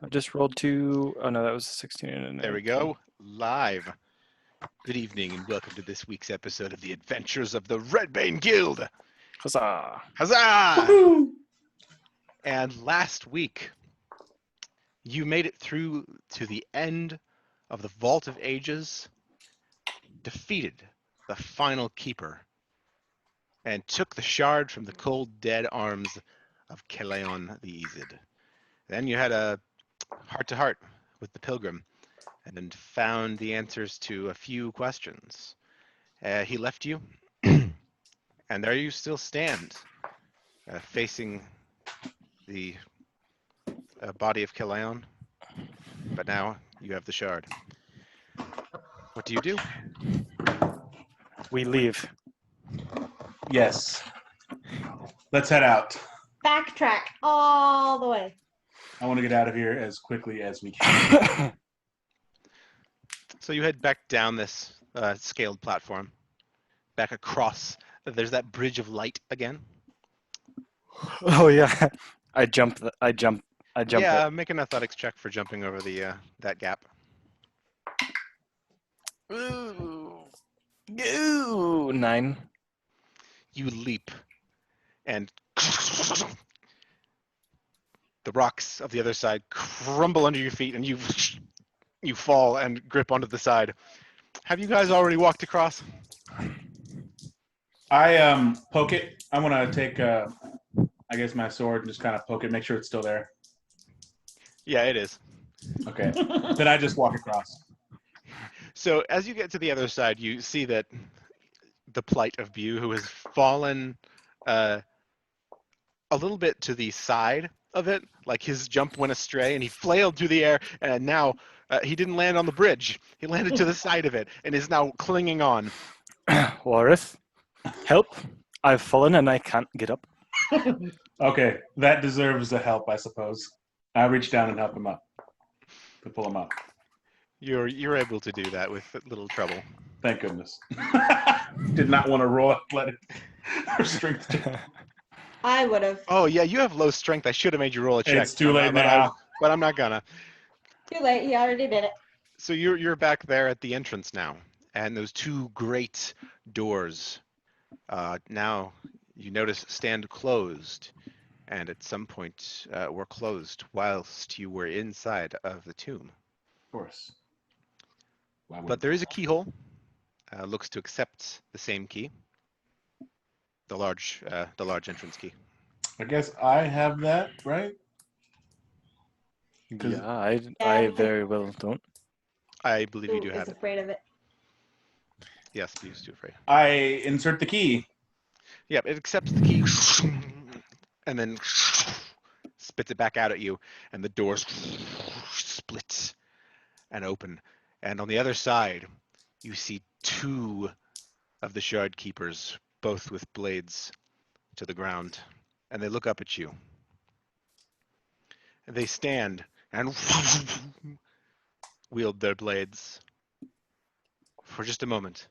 I just rolled 2. Oh no, that was a 16 and an There we 18. go. Live. Good evening and welcome to this week's episode of the Adventures of the Redbane Guild. Huzzah! Huzzah! Woohoo! And last week, you made it through to the end of the Vault of Ages, defeated the final keeper, and took the shard from the cold, dead arms of Keleon the Eased. Then you had a heart-to-heart with the pilgrim and found the answers to a few questions. He left you, and there you still stand, facing the body of Keleon. But now you have the shard. What do you do? We leave. Yes. Let's head out. Backtrack all the way. I want to get out of here as quickly as we can. So you head back down this scaled platform, back across. There's that bridge of light again. Oh yeah, I jump. Yeah, it. make an athletics check for jumping over the that gap. Ooh, 9. You leap, and the rocks of the other side crumble under your feet, and you fall and grip onto the side. Have you guys already walked across? I poke it. I want to take, I guess, my sword and just kind of poke it, make sure it's still there. Yeah, it is. Okay. Then I just walk across. So as you get to the other side, you see that the plight of Bu, who has fallen a little bit to the side of it, like his jump went astray and he flailed through the air, and now he didn't land on the bridge. He landed to the side of it and is now clinging on. Warith, help! I've fallen and I can't get up. Okay. That deserves a help, I suppose. I reach down and help him up. To pull him up. You're able to do that with little trouble. Thank goodness. Did not want to roll athletic or strength check. I would have. Oh yeah, you have low strength. I should have made you roll a check. It's too late now. But I'm not gonna. Too late. He already did it. So you're back there at the entrance now, and those two great doors now you notice stand closed, and at some point were closed whilst you were inside of the tomb. Of course. Why But wouldn't there is a keyhole. Looks to accept the same key. The large entrance key. I guess I have that, right? Yeah, Yeah, I because very well don't. I believe you Boo do have is it. afraid of it. Yes, please do afraid. I insert the key. Yep, it accepts the key, and then spits it back out at you, and the doors split and open. And on the other side, you see two of the shard keepers, both with blades to the ground, and they look up at you. And they stand and wield their blades for just a moment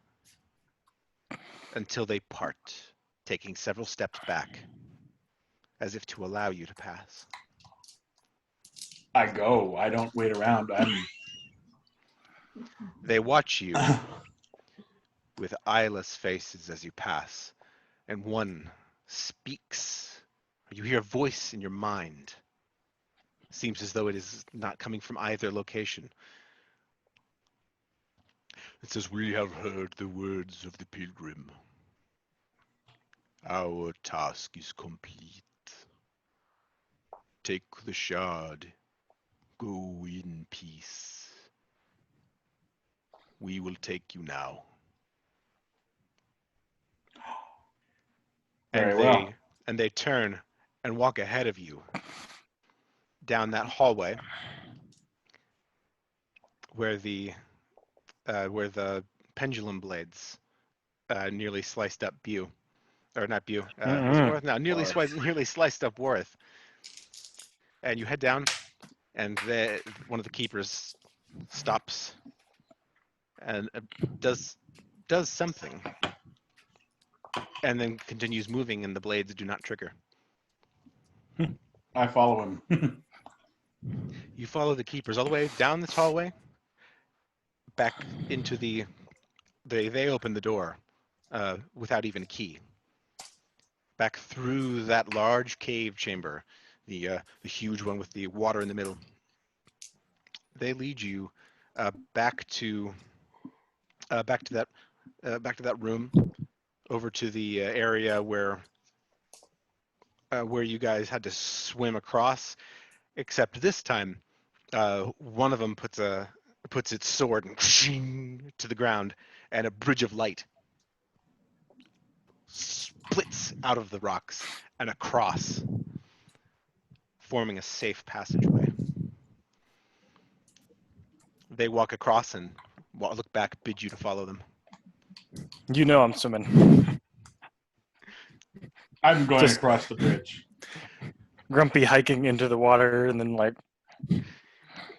until they part, taking several steps back, as if to allow you to pass. I go. I don't wait around. They watch you with eyeless faces as you pass, and one speaks. You hear a voice in your mind. Seems as though it is not coming from either location. It says, "We have heard the words of the pilgrim. Our task is complete. Take the shard. Go in peace. We will take you now." Very well. And they turn and walk ahead of you down that hallway where the pendulum blades nearly sliced up Bu, or not Bu, was it Worth? No, nearly sliced up Worth. And you head down, and one of the keepers stops and does something, and then continues moving, and the blades do not trigger. I follow him. You follow the keepers all the way down this hallway, back into they open the door without even a key. Back through that large cave chamber, the huge one with the water in the middle. They lead you back to that room, over to the area where you guys had to swim across. Except this time, one of them puts its sword and to the ground, and a bridge of light splits out of the rocks and across, forming a safe passageway. They walk across and look back, bid you to follow them. You know I'm swimming. I'm going Just- across the bridge. Grumpy hiking into the water and then like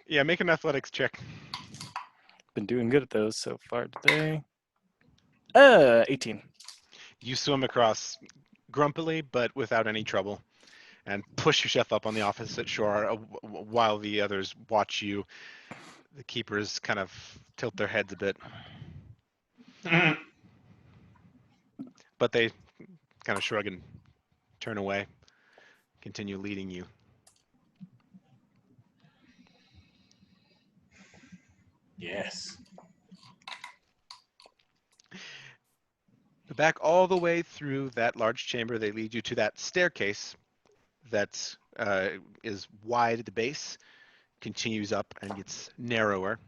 Yeah, make an athletics check. been doing good at those so far today. 18. You swim across grumpily, but without any trouble, and push yourself up on the opposite shore while the others watch you. The keepers kind of tilt their heads a bit, but they kind of shrug and turn away, continue leading you. Yes. Back all the way through that large chamber, they lead you to that staircase that is wide at the base, continues up and gets narrower.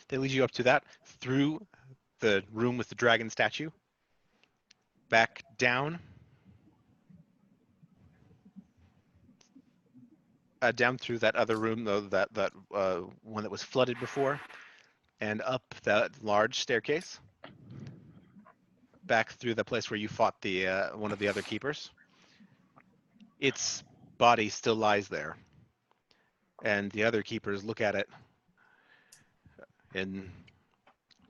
They lead you up to that, through the room with the dragon statue, back down, down through that other room, though, that one that was flooded before, and up that large staircase, back through the place where you fought the one of the other keepers. Its body still lies there, and the other keepers look at it in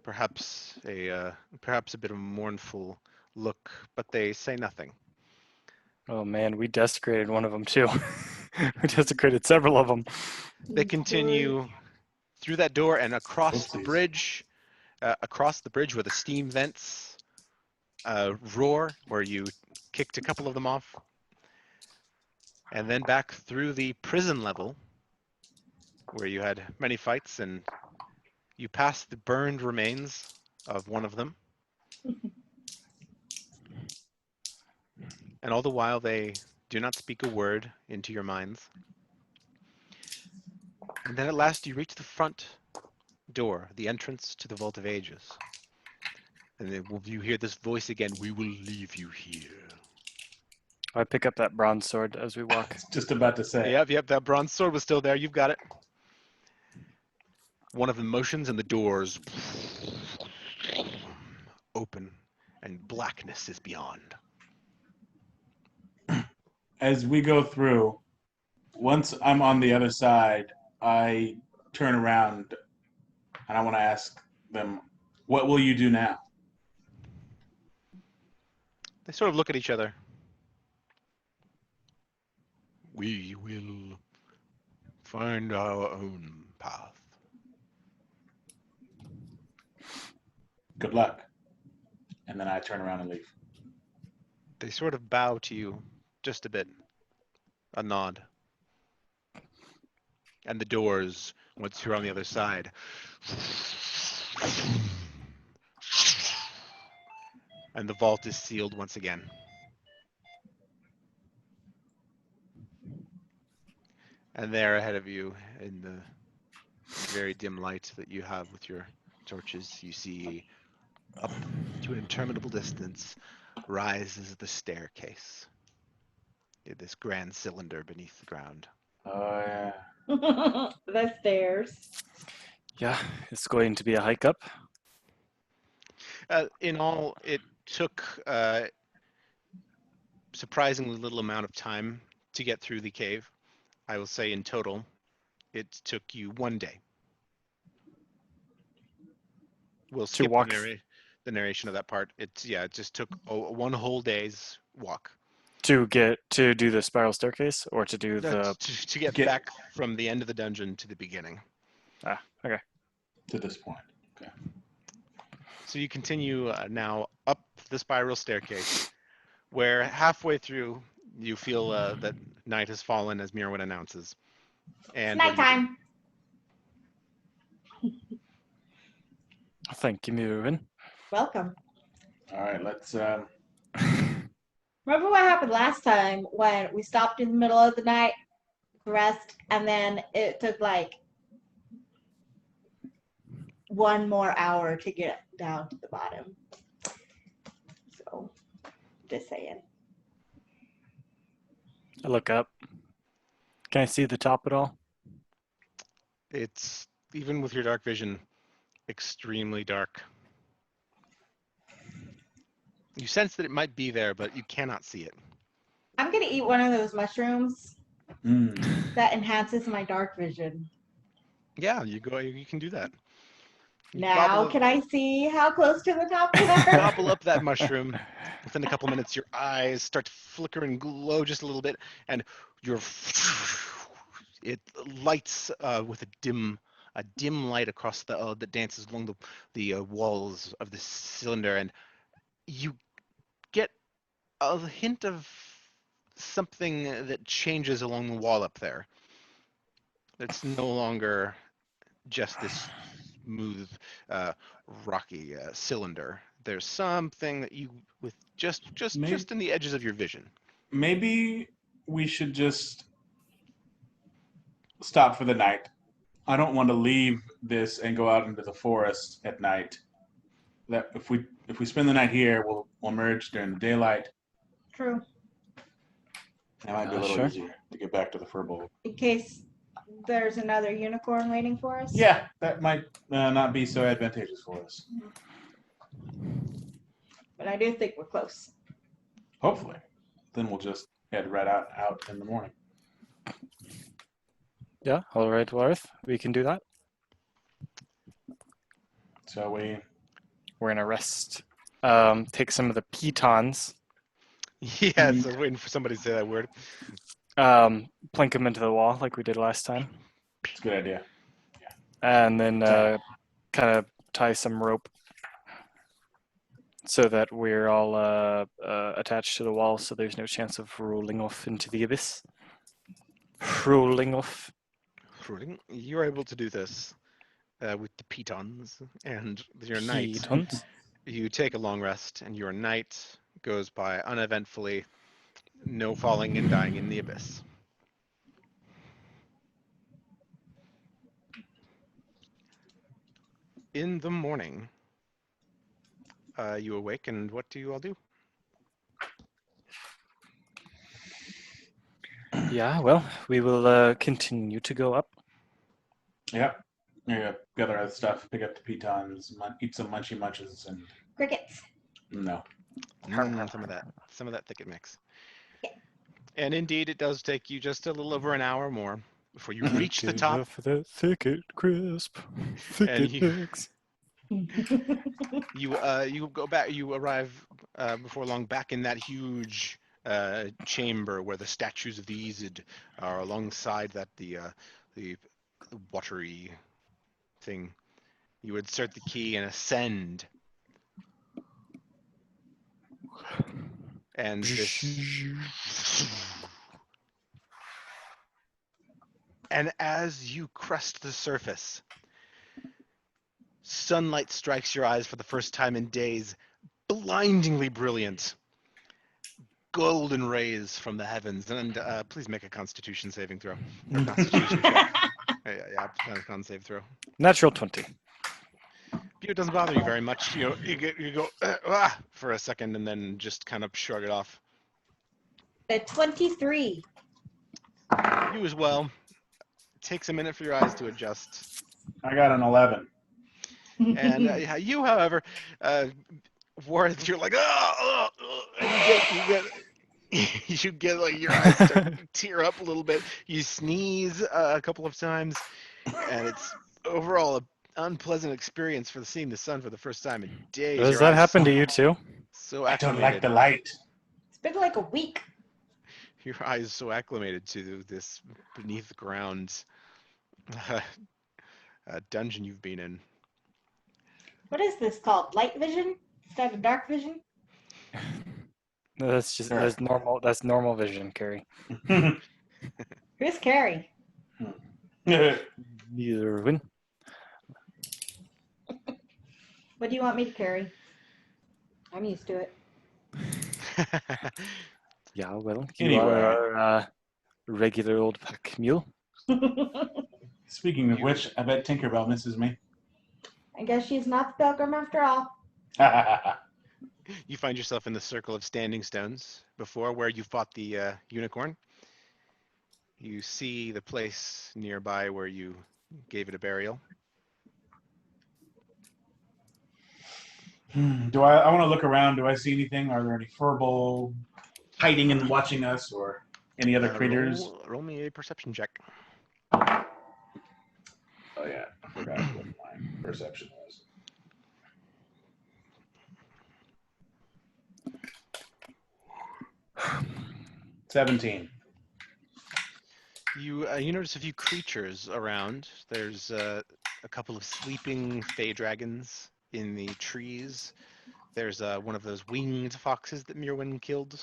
perhaps a bit of a mournful look, but they say nothing. Oh man, we desecrated one of them too. We desecrated several of them. They continue through that door and across the Oopsies. bridge, where the steam vents roar, where you kicked a couple of them off, and then back through the prison level, where you had many fights, and you pass the burned remains of one of them. And all the while, they do not speak a word into your minds. And then at last, you reach the front door, the entrance to the Vault of Ages. And then you hear this voice again, "We will leave you here." I pick up that bronze sword as we walk. Just about to say. Yep, that bronze sword was still there. You've got it. One of the motions and the doors open, and blackness is beyond. As we go through, once I'm on the other side, I turn around and I want to ask them, what will you do now? They sort of look at each other. We will find our own path. Good luck. And then I turn around and leave. They sort of bow to you just a bit. A nod. And the doors, once you're on the other side, and the vault is sealed once again. And there ahead of you, in the very dim light that you have with your torches, you see up to an interminable distance rises the staircase. This grand cylinder beneath the ground. Oh, yeah. The stairs. Yeah, it's going to be a hike up. In all, it took surprisingly little amount of time to get through the cave. I will say in total, it took you 1 day. We'll skip walk. the narration of that part. It just took one whole day's walk. To do the spiral staircase or to do the to get Get- back from the end of the dungeon to the beginning. okay. To this point. Okay. So you continue now up the spiral staircase, where halfway through you feel that night has fallen, as Mirwin announces. And It's what do you do? nighttime. Thank you, Mirwin. Welcome. All right, let's. Remember what happened last time when we stopped in the middle of the night to rest, and then it took like 1 more hour to get down to the bottom. So, just saying. I look up. Can I see the top at all? It's, even with your dark vision, extremely dark. You sense that it might be there, but you cannot see it. I'm gonna eat one of those mushrooms that enhances my dark vision. Yeah, you can do that. You Now, can I see how close to the top we are? gobble up that mushroom. Within a couple minutes, your eyes start to flicker and glow just a little bit, and it lights with a dim light across the that dances along the walls of the cylinder, and you get a hint of something that changes along the wall up there. It's no longer just this smooth, rocky cylinder. There's something that you, with just in the edges of your vision. Maybe we should just stop for the night. I don't want to leave this and go out into the forest at night. That if we spend the night here, we'll emerge during the daylight. True. That might be a little Sure. easier to get back to the Furbolt. In case there's another unicorn waiting for us. Yeah, that might not be so advantageous for us. But I do think we're close. Hopefully. Then we'll just head right out in the morning. Yeah, all right, Warth. We can do that. So We're gonna rest. Take some of the pitons. Yes, I was waiting for somebody to say that word. Plink them into the wall like we did last time, it's a good idea. and then kind of tie some rope so that we're all attached to the wall, so there's no chance of rolling off into the abyss. Rolling off. You're able to do this with the pitons, and your night. Pitons. You take a long rest, and your night goes by uneventfully. No falling and dying in the abyss. In the morning, you awake, and what do you all do? Yeah, well, we will continue to go up. Yep. Yeah, gather other stuff, pick up the pitons, eat some munchy munches, and Crickets. no. Some of that thicket mix. And indeed, it does take you just a little over an hour more before you reach the Give top. up for the thicket crisp. Thicket you- mix. You go back. You arrive before long back in that huge chamber where the statues of the Aesir are alongside that the watery thing. You would insert the key and ascend. And and as you crest the surface, sunlight strikes your eyes for the first time in days, blindingly brilliant. Golden rays from the heavens. And please make a Constitution saving throw. Or Constitution check. Yeah, con save throw. Natural 20. It doesn't bother you very much. You go for a second and then just kind of shrug it off. A 23. You as well. It takes a minute for your eyes to adjust. I got an 11. And you, however, Warren, you're like, you get like your eyes start to tear up a little bit. You sneeze a couple of times, and it's overall an unpleasant experience for seeing the sun for the first time in days. Does Your that eyes happen to you too? So I don't activated. like the light. It's been like a week. Your eyes so acclimated to this beneath the ground dungeon you've been in. What is this called? Light vision? Instead of dark vision? No, that's just Sure. that's normal. That's normal vision, Carrie. Who's Carrie? Neither win. What do you want me to carry? I'm used to it. Yeah, well, you Anyway. are our regular old pack mule. Speaking of which, I bet Tinkerbell misses me. I guess she's not the pilgrim after all. You find yourself in the circle of standing stones before where you fought the unicorn. You see the place nearby where you gave it a burial. I want to look around. Do I see anything? Are there any furball hiding and watching us, or any other critters? Roll me a perception check. Oh yeah, I forgot what my perception was. $17. You notice a few creatures around. There's a couple of sleeping fey dragons in the trees. There's one of those winged foxes that Mirwin killed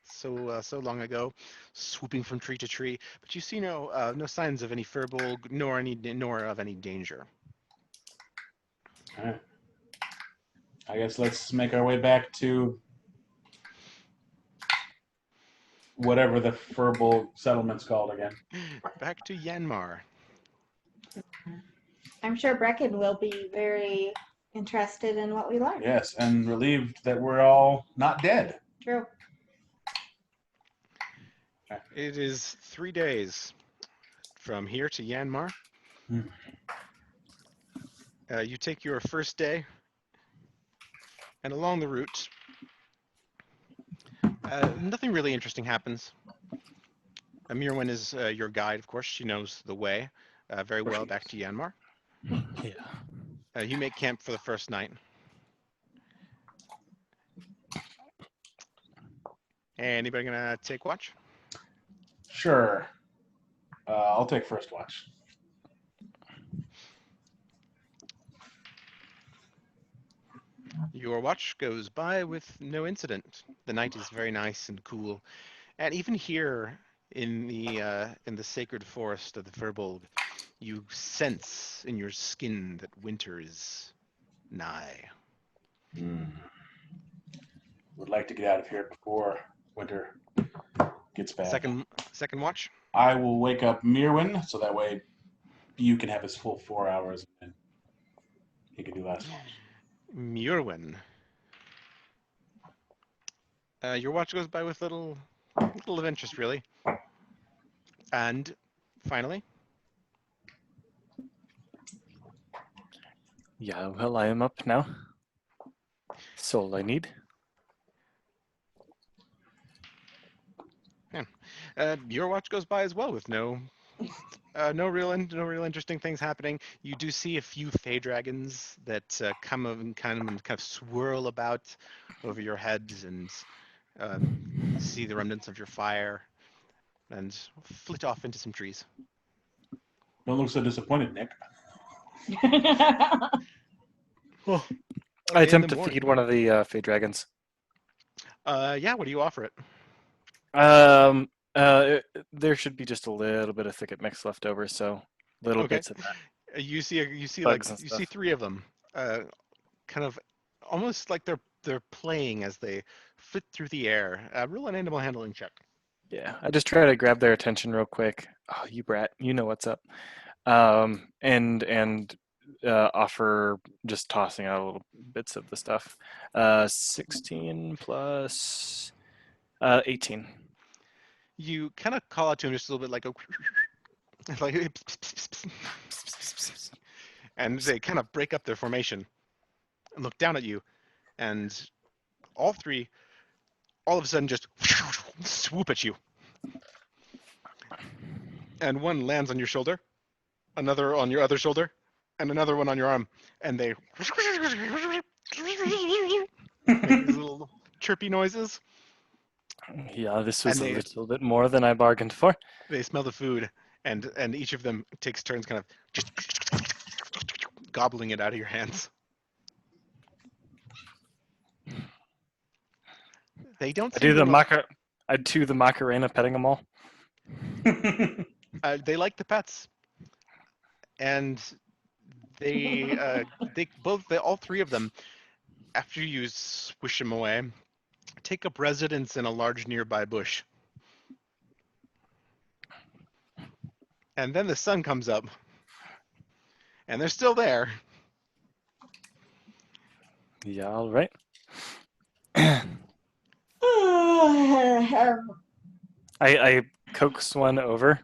so long ago, swooping from tree to tree. But you see no signs of any furbolg nor of any danger. All right. I guess let's make our way back to whatever the furball settlement's called again. Back to Yanmar. I'm sure Brecken will be very interested in what we learned. Yes, and relieved that we're all not dead. True. It is 3 days from here to Yanmar. Hmm. You take your first day, and along the route, nothing really interesting happens. Mirwin is your guide, of course. She knows the way very well back to Yanmar. Yeah. You make camp for the first night. Anybody gonna take watch? Sure. I'll take first watch. Your watch goes by with no incident. The night is very nice and cool, and even here in the sacred forest of the Furbolg, you sense in your skin that winter is nigh. Would like to get out of here before winter gets bad. Second watch. I will wake up Mirwin so that way you can have his full 4 hours and he can do last watch. Mirwin. Your watch goes by with little of interest, really. And finally, Yeah, well, I am up now. That's all I need. your watch goes by as well with no real interesting things happening. You do see a few fey dragons that come and kind of swirl about over your heads, and see the remnants of your fire, and flit off into some trees. Don't look so disappointed, Nick. I In attempt the to morning. feed one of the fey dragons. Yeah, what do you offer it? There should be just a little bit of thicket mix left over, so little Okay. bits of that. You see Bugs and stuff. 3 of them, kind of almost like they're playing as they flit through the air. Roll an animal handling check. Yeah, I just try to grab their attention real quick. Oh, you brat, you know what's up. And offer just tossing out little bits of the stuff. 16 plus 18. You kind of call out to him just a little bit like a like, and they kind of break up their formation and look down at you, and all 3 all of a sudden just swoop at you, and one lands on your shoulder, another on your other shoulder, and another one on your arm, and they make these little chirpy noises, Yeah, this was And a little bit more than I bargained for. they smell the food, and each of them takes turns kind of just gobbling it out of your hands. They don't I seem do to. I do the Macarena petting them all. They like the pets, and all three of them, after you swish them away, take up residence in a large nearby bush. And then the sun comes up, and they're still there. Yeah, all right. I coax one over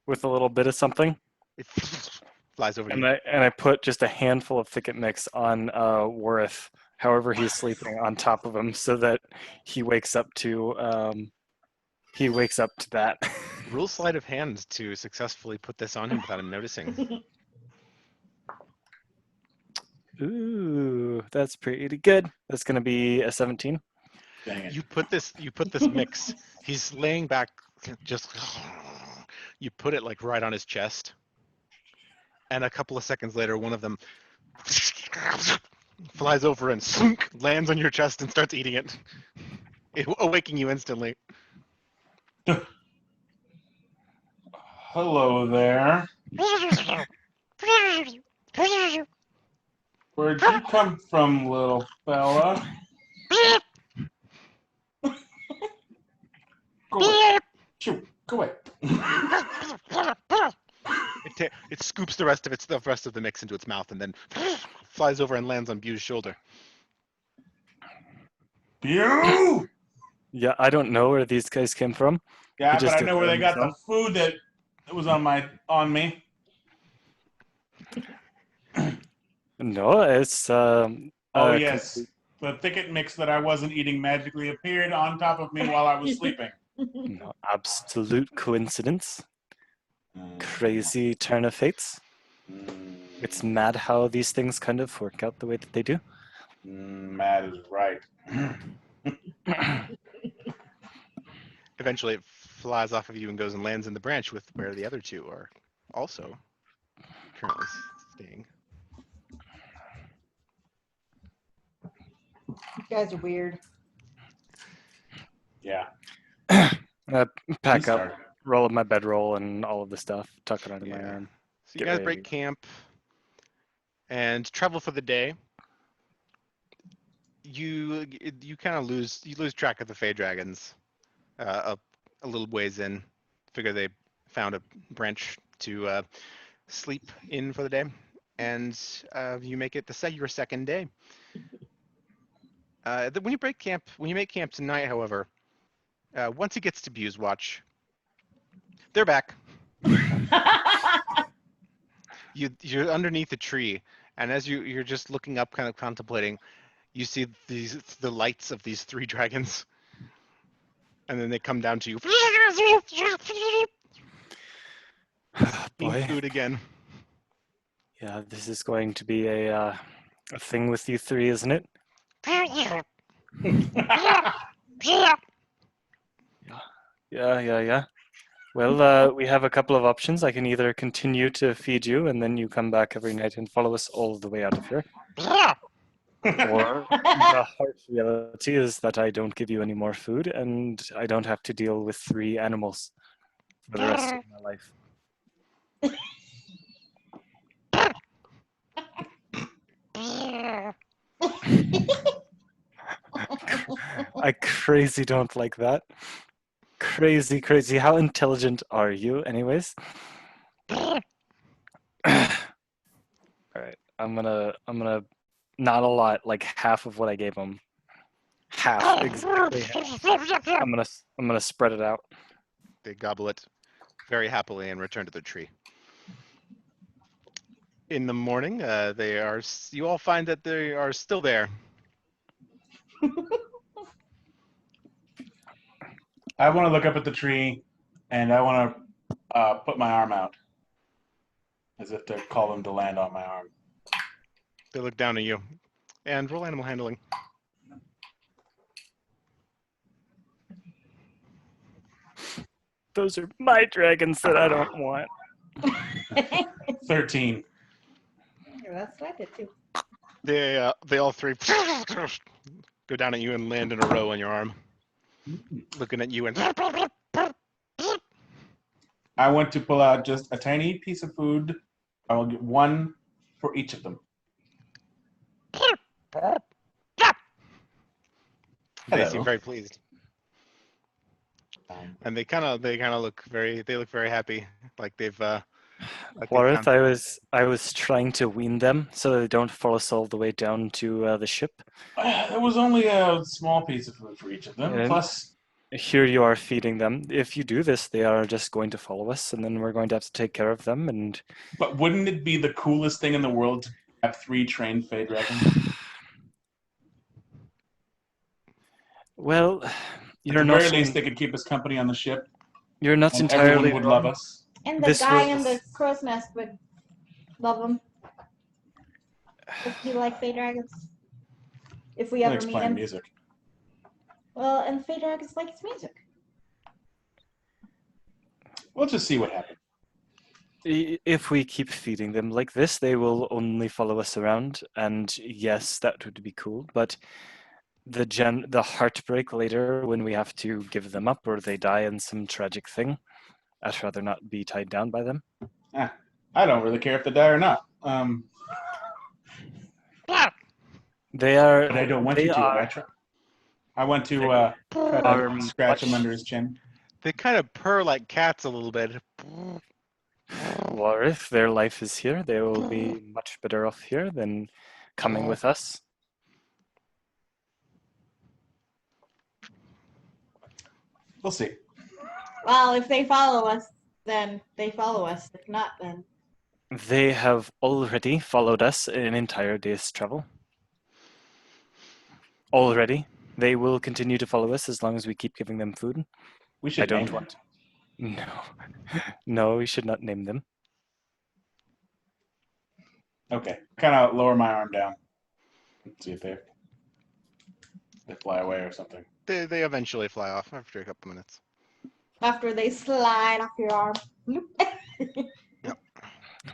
with a little bit of something, It flies over to and you. I put just a handful of thicket mix on Worth, however he's sleeping, on top of him, so that he wakes up to that. Roll sleight of hand to successfully put this on him without him noticing. Ooh, that's pretty good. That's gonna be a 17. Dang it. You put this mix. He's laying back, just. You put it like right on his chest, and a couple of seconds later, one of them flies over and lands on your chest and starts eating it, awaking you instantly. Hello there. Where'd you come from, little fella? Go away. Shoo, go away. It scoops the rest of the mix into its mouth and then flies over and lands on Bu's shoulder. You! Yeah, I don't know where these guys came from. Yeah, just but I did know where that they got the themselves. food that was on me. No, it's Oh a yes, the thicket mix that I wasn't eating magically appeared on top of me while I was sleeping. no, absolute coincidence. Mm, Crazy turn of fates. It's mad how these things kind of work out the way that they do. Matt is right. Eventually, it flies off of you and goes and lands in the branch with where the other two are also currently staying. You guys are weird. Yeah. Pack He up, started. roll up my bedroll and all of the stuff, tuck it under my Yeah. arm. So you Get guys ready. break camp and travel for the day. You kind of lose track of the Fey Dragons a little ways in. Figure they found a branch to sleep in for the day, and you make it your second day. When you make camp tonight, however, once it gets to Bu's watch, they're back. You're underneath a tree, and as you're just looking up, kind of contemplating, you see the lights of these three dragons, and then they come down to you. Eating Boy, food again. yeah, this is going to be a thing with you three, isn't it? Yeah. Well, we have a couple of options. I can either continue to feed you, and then you come back every night and follow us all the way out of here. Or the harsh reality is that I don't give you any more food, and I don't have to deal with 3 animals for the rest of my life. I crazy don't like that. Crazy. How intelligent are you, anyways? All right, I'm gonna not a lot, like half of what I gave him. Half, exactly half. I'm gonna spread it out. They gobble it very happily and return to their tree. In the morning, you all find that they are still there. I want to look up at the tree, and I want to put my arm out, as if to call them to land on my arm. They look down at you and roll animal handling. Those are my dragons that I don't want. 13. That's what I did too. They all three go down at you and land in a row on your arm, looking at you and I want to pull out just a tiny piece of food. I will get one for each of them. they Hello. seem very pleased, and they kind of look very happy, like they've like they Warith, found- I was trying to wean them so they don't follow us all the way down to the ship. There was only a small piece of food for each of them. And Plus, here you are feeding them. If you do this, they are just going to follow us, and then we're going to have to take care of them. And but wouldn't it be the coolest thing in the world to have 3 trained Fey dragons? well, At you're the not very least, they could keep us company on the ship, you're not and everyone entirely would wrong. love us. And the This guy in the was- crow's nest would love him. If he liked Fey Dragons. If we He ever likes meet playing him. music. Well, and Fey Dragons like his music. We'll just see what happens. If we keep feeding them like this, they will only follow us around. And yes, that would be cool. But the heartbreak later when we have to give them up or they die in some tragic thing, I'd rather not be tied down by them. I don't really care if they die or not. They are. But I don't want they you to. are, I want to try are to scratch him much- under his chin. they kind of purr like cats a little bit. Or if their life is here, they will be much better off here than coming with us. We'll see. Well, if they follow us, then they follow us. If not, then They have already followed us an entire day's travel. Already. They will continue to follow us as long as we keep giving them food. We should I don't name want. No. No, we should not name them. them. Okay. Kind of lower my arm down. Let's see if they fly away or something. They eventually fly off after a couple minutes. after they slide off your arm.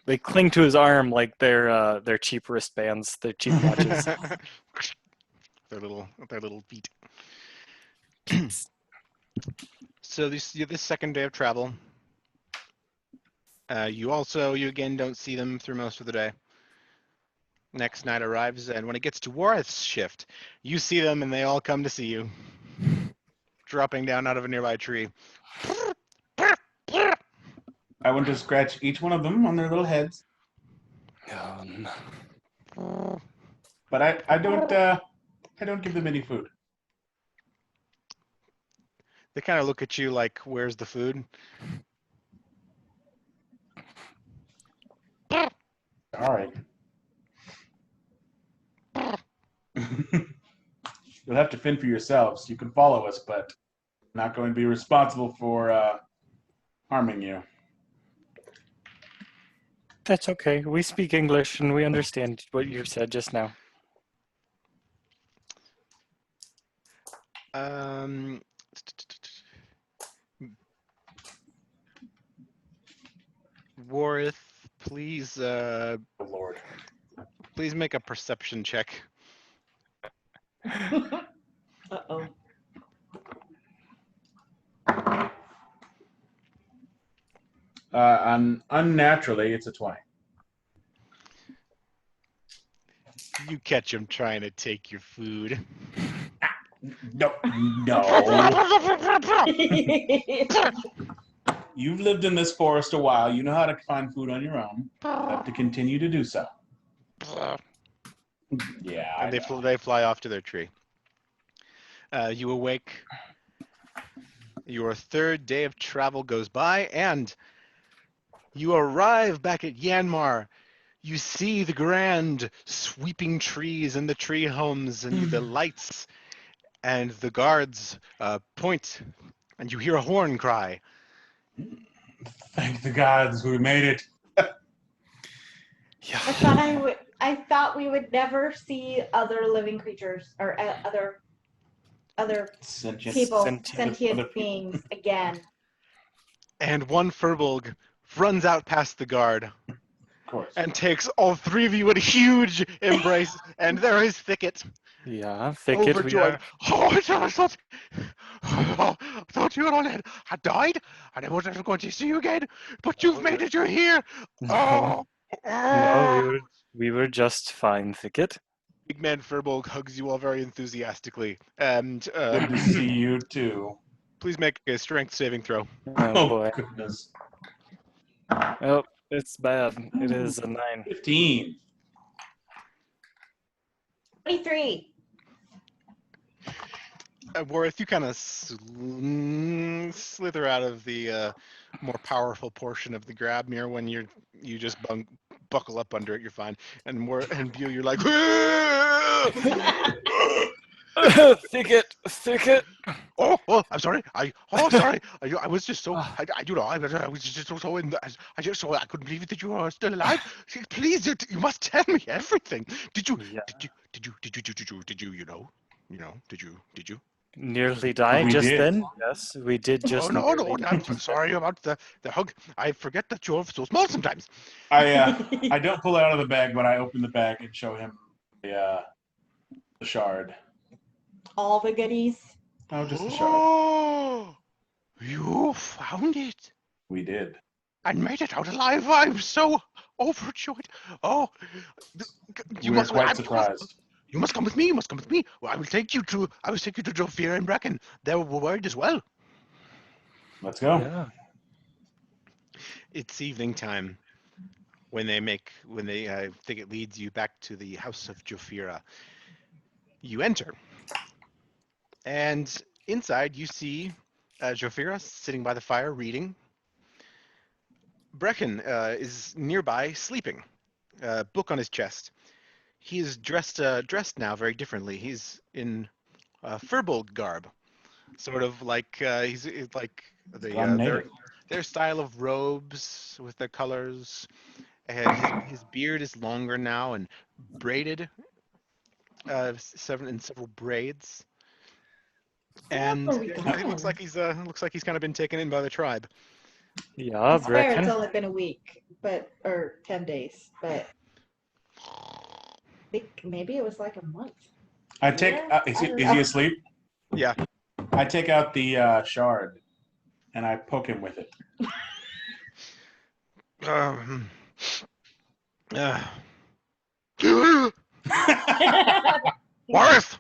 They cling to his arm like they're cheap wristbands, they're cheap watches. their little feet. So this second day of travel, you again don't see them through most of the day. Next night arrives, and when it gets to Warith's shift, you see them, and they all come to see you, dropping down out of a nearby tree. I want to scratch each one of them on their little heads, Oh, no. but I don't give them any food. They kind of look at you like, "Where's the food?" All right. You'll have to fend for yourselves. You can follow us, but I'm not going to be responsible for harming you. That's okay. We speak English and we understand what you said just now. Warith, please, Oh, Lord. please make a perception check. Uh-oh. Unnaturally, it's a 20. You catch him trying to take your food. No. You've lived in this forest a while. You know how to find food on your own. You have to continue to do so. Yeah. I And know. they fly off to their tree. You awake. Your third day of travel goes by, and you arrive back at Yanmar. You see the grand sweeping trees and the tree homes and the lights, and the guards point, and you hear a horn cry. Thank the gods, we made it. Yeah. I thought we would never see other living creatures or other Sentient. people, Sentient sentient other people. beings again. And one Furbolg runs out past the guard Of course. and takes all three of you in a huge embrace. And there is Thicket, Yeah, Thicket, we overjoyed. are. Oh, I thought you had died, and I was never going to see you again. But you've made it. You're here. No, Oh, no, oh. we were just fine, Thicket. Big man Furbolg hugs you all very enthusiastically. And Good to see you too. please make a strength saving throw. Oh boy. Goodness. Oh, it's bad. It is a 9. 15. 23. Warith, you kind of slither out of the more powerful portion of the grab mirror when you just buckle up under it. You're fine. And Bew, you're like, Thicket, Thicket. oh, I'm sorry. Sorry. I was just so, I was just so I just so I couldn't believe that you were still alive. Please, you must tell me everything. Did you, Yeah. did you? Nearly died We just did. then. Yes, we did just. Oh no, nearly I'm die. so sorry about the hug. I forget that you're so small sometimes. I don't pull it out of the bag, but I open the bag and show him the shard. All the goodies. Oh, just the shard. Oh, you found it We did. and made it out alive. I'm so overjoyed. Oh, We were quite surprised. You must come with me. You must come with me. Well, I will take you to Jofira and Bracken. They were worried as well. Let's go. Yeah. It's evening time when they think it leads you back to the house of Jofira. You enter, and inside you see Jofira sitting by the fire reading. Brecken is nearby sleeping, book on his chest. He is dressed now very differently. He's in Furbolg garb, sort of like he's like I'm their native. style of robes with their colors. His beard is longer now and braided, several braids. And Where are we it going? looks like he's kind of been taken in by the tribe. Yeah, I swear it's Brecken. only been a week, or 10 days, but I think maybe it was like a month. I take. Yeah, Is I don't he know. asleep? Yeah. I take out the shard and I poke him with it. Um, Warith!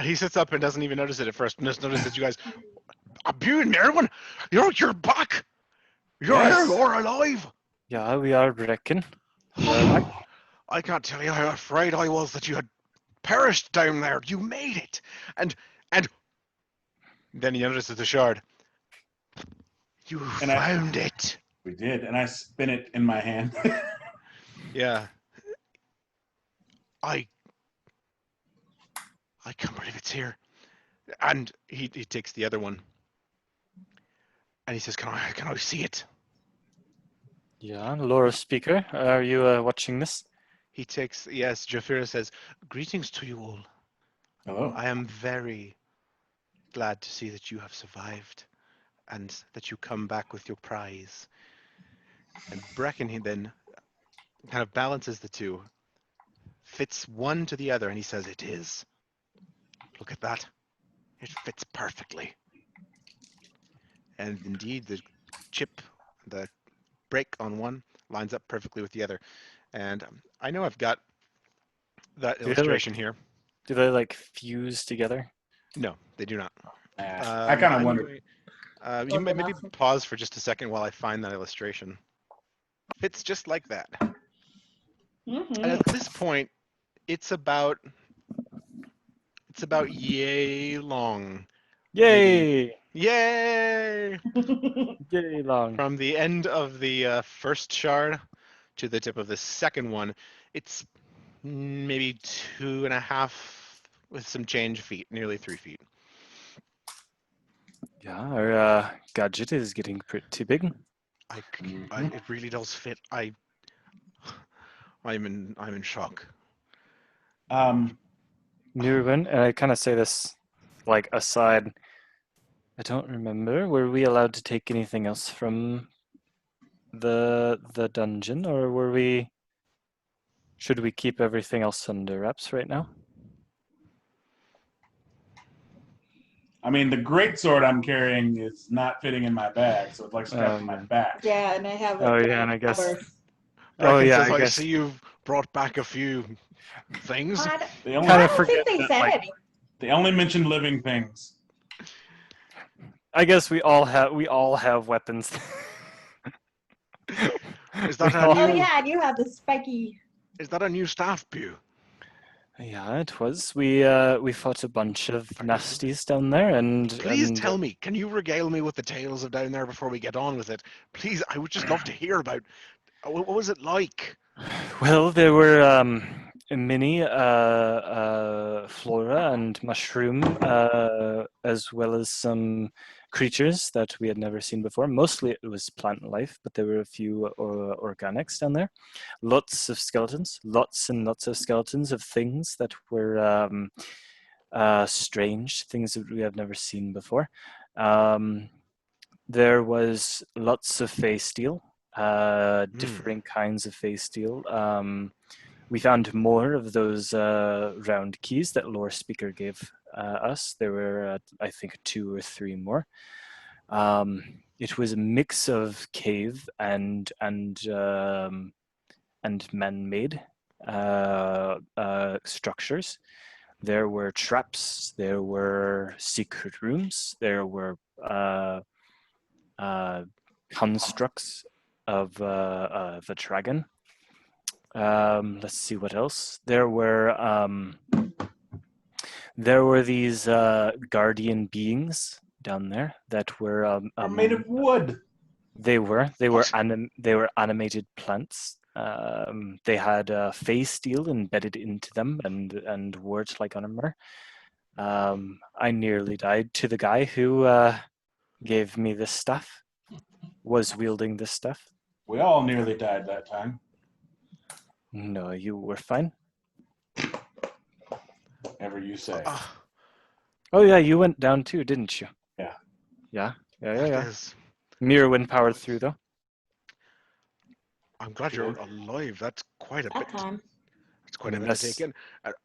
He sits up and doesn't even notice it at first. Just notice that you guys, Bew and everyone, you're back. You're Yes. here. You're alive. Yeah, we are Brecken. We are back. I can't tell you how afraid I was that you had perished down there. You made it, and then he notices the shard. You And found it. We did, and I spin it in my hand. Yeah. I can't believe it's here. And he takes the other one, and he says, "Can I see it?" Yeah, Laura Speaker, are you watching this? He takes, yes, Jafira says, "Greetings to you all. Hello. I am very glad to see that you have survived and that you come back with your prize." And Brecken he then kind of balances the two, fits one to the other, and he says, "It is. Look at that. It fits perfectly." And indeed, the chip, the break on one lines up perfectly with the other. And I know I've got that Do they, illustration here. Do they like fuse together? No, they do not. I kind of wondered. You may maybe pause for just a second while I find that illustration. Fits just like that. Mhm. And at this point, it's about yay long. Yay! Yay! Yay long. From the end of the first shard to the tip of the second one, it's maybe 2.5 with some change feet, nearly 3 feet. Yeah, our gadget is getting pretty big. It really does fit. I'm in shock. Nirwin, and I kind of say this like aside. I don't remember. Were we allowed to take anything else from the dungeon, or were we? Should we keep everything else under wraps right now? I mean, the great sword I'm carrying is not fitting in my bag, so it's like strapped Oh to my yeah. back. Yeah, and I have Oh a yeah, and I guess. cover. Oh Reckon yeah, says, I I guess. see you've brought back a few things. They I only Kinda don't think forget they that, said like- anything. they only mentioned living things. I guess we all have weapons. Is that We a all- Oh new- yeah, and you have the spiky. Is that a new staff pew? Yeah, it was. We fought a bunch of nasties down there, and Please tell me, can you regale me with the tales of down there before we get on with it? Please, I would just love to hear about. What was it like? Well, there were many flora and mushroom, as well as some creatures that we had never seen before. Mostly it was plant life, but there were a few organics down there. Lots of skeletons, lots and lots of skeletons of things that were strange, things that we have never seen before. There was lots of face steel, different kinds of face steel. We found more of those round keys that Lore Speaker gave us. There were, I think, 2 or 3 more. It was a mix of cave and man-made structures. There were traps. There were secret rooms. There were constructs of the dragon. Let's see what else. There were these guardian beings down there that were They're made of wood. they were What? animated plants. They had phase steel embedded into them and wart-like armor. I nearly died to the guy who gave me this stuff. Was wielding this stuff. We all nearly died that time. No, you were fine. Whatever you say. Oh yeah, you went down too, didn't you? Yeah. Yeah. That is- Mirrorwind powered through though. I'm glad you're alive. That's quite a That bit. time. It's quite a bit That's- to take in.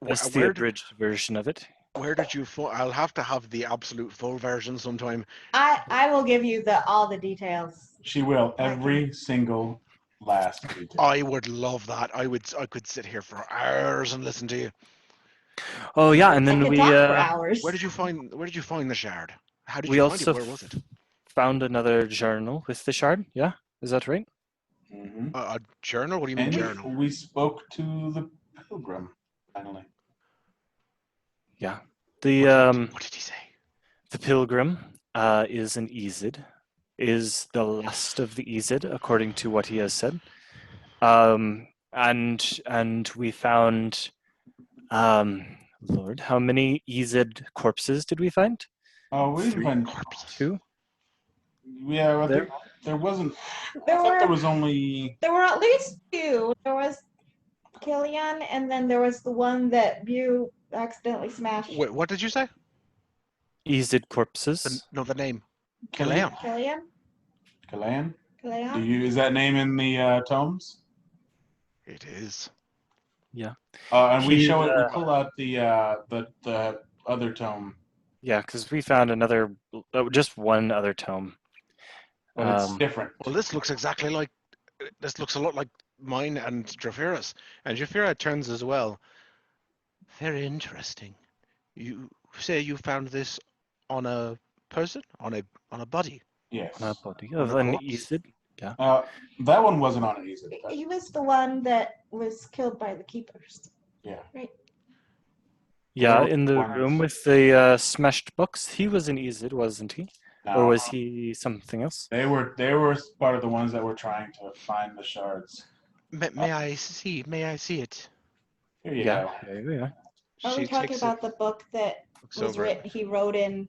That's the abridged version of it. Where did you? I'll have to have the absolute full version sometime. I will give you all the details. She will. Every single last detail. I would love that. I could sit here for hours and listen to you. Oh yeah, and I then could we talk for hours. Where did you find the shard? How did we you find it? also Where was it? found another journal with the shard. Yeah, is that right? Mhm. A journal? What do you mean And journal? we spoke to the pilgrim, finally. Yeah. The What did he say? the pilgrim is an Ezid. Is the last of the Ezid, according to what he has said. And we found Lord, how many Ezid corpses did we find? Oh, we didn't find. Corpses. 2? Yeah, I There? think there wasn't. There I thought there were was only. there were at least 2. There was Killian, and then there was the one that Bew accidentally smashed. Wait, what did you say? Ezid corpses. The name. Killian. Killian. Kalan? Killian? Do Killian? you? Is that name in the tomes? It is. And we He, show it. We pull out the other tome, Yeah, because we found just one other tome. but it's different. Well, this looks exactly like. This looks a lot like mine and Drafira's. And Drafira turns as well. Very interesting. You say you found this on a person, on a body. Yes. Body On of a an corpse? Ezid. That one wasn't on it easy. He was the one that was killed by the keepers. Yeah. Right. Yeah, There in the was- room with the smashed books. He was an Ezid, wasn't he? Or No, was he something else? They were part of the ones that were trying to find the shards. May I see? May I see it? Here you Yeah, go. yeah. Are we She talking takes about it, the book that looks was over it. written? He wrote in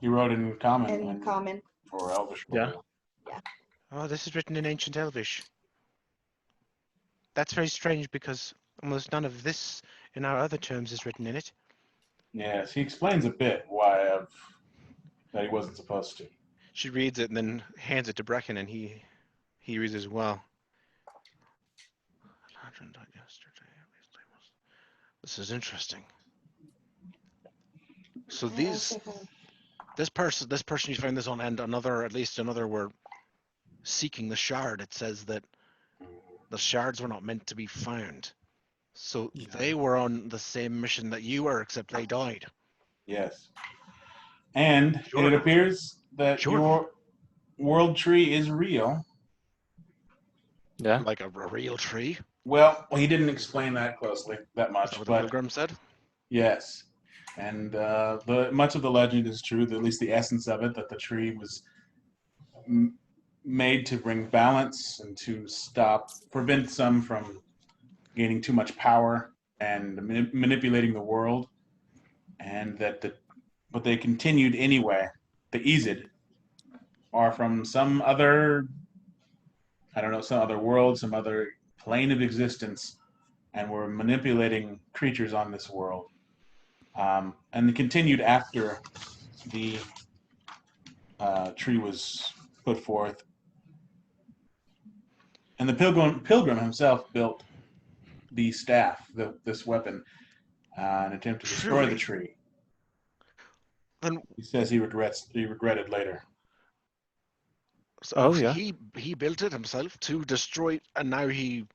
He wrote in common common. for Elvish. Yeah. Oh, this is written in ancient Elvish. That's very strange because almost none of this in our other terms is written in it. Yes, he explains a bit why that he wasn't supposed to. She reads it and then hands it to Brecken, and he reads as well. This is interesting. So this person you found this on, and at least another were seeking the shard. It says that the shards were not meant to be found. So they were on the same mission that you were, except they died. Yes. And Sure. it appears that Sure. your world tree is real. Yeah. Like a real tree. Well, he didn't explain that closely, that Is much, that what the but pilgrim said? yes. And much of the legend is true, at least the essence of it, that the tree was made to bring balance and to prevent some from gaining too much power and manipulating the world, and but they continued anyway. The Ezid are from some other, I don't know, some other world, some other plane of existence, and were manipulating creatures on this world. And they continued after the tree was put forth. And the pilgrim himself built the staff, this weapon, in an attempt to destroy the tree. Then He says he regretted later. so yeah. he built it himself to destroy, and now he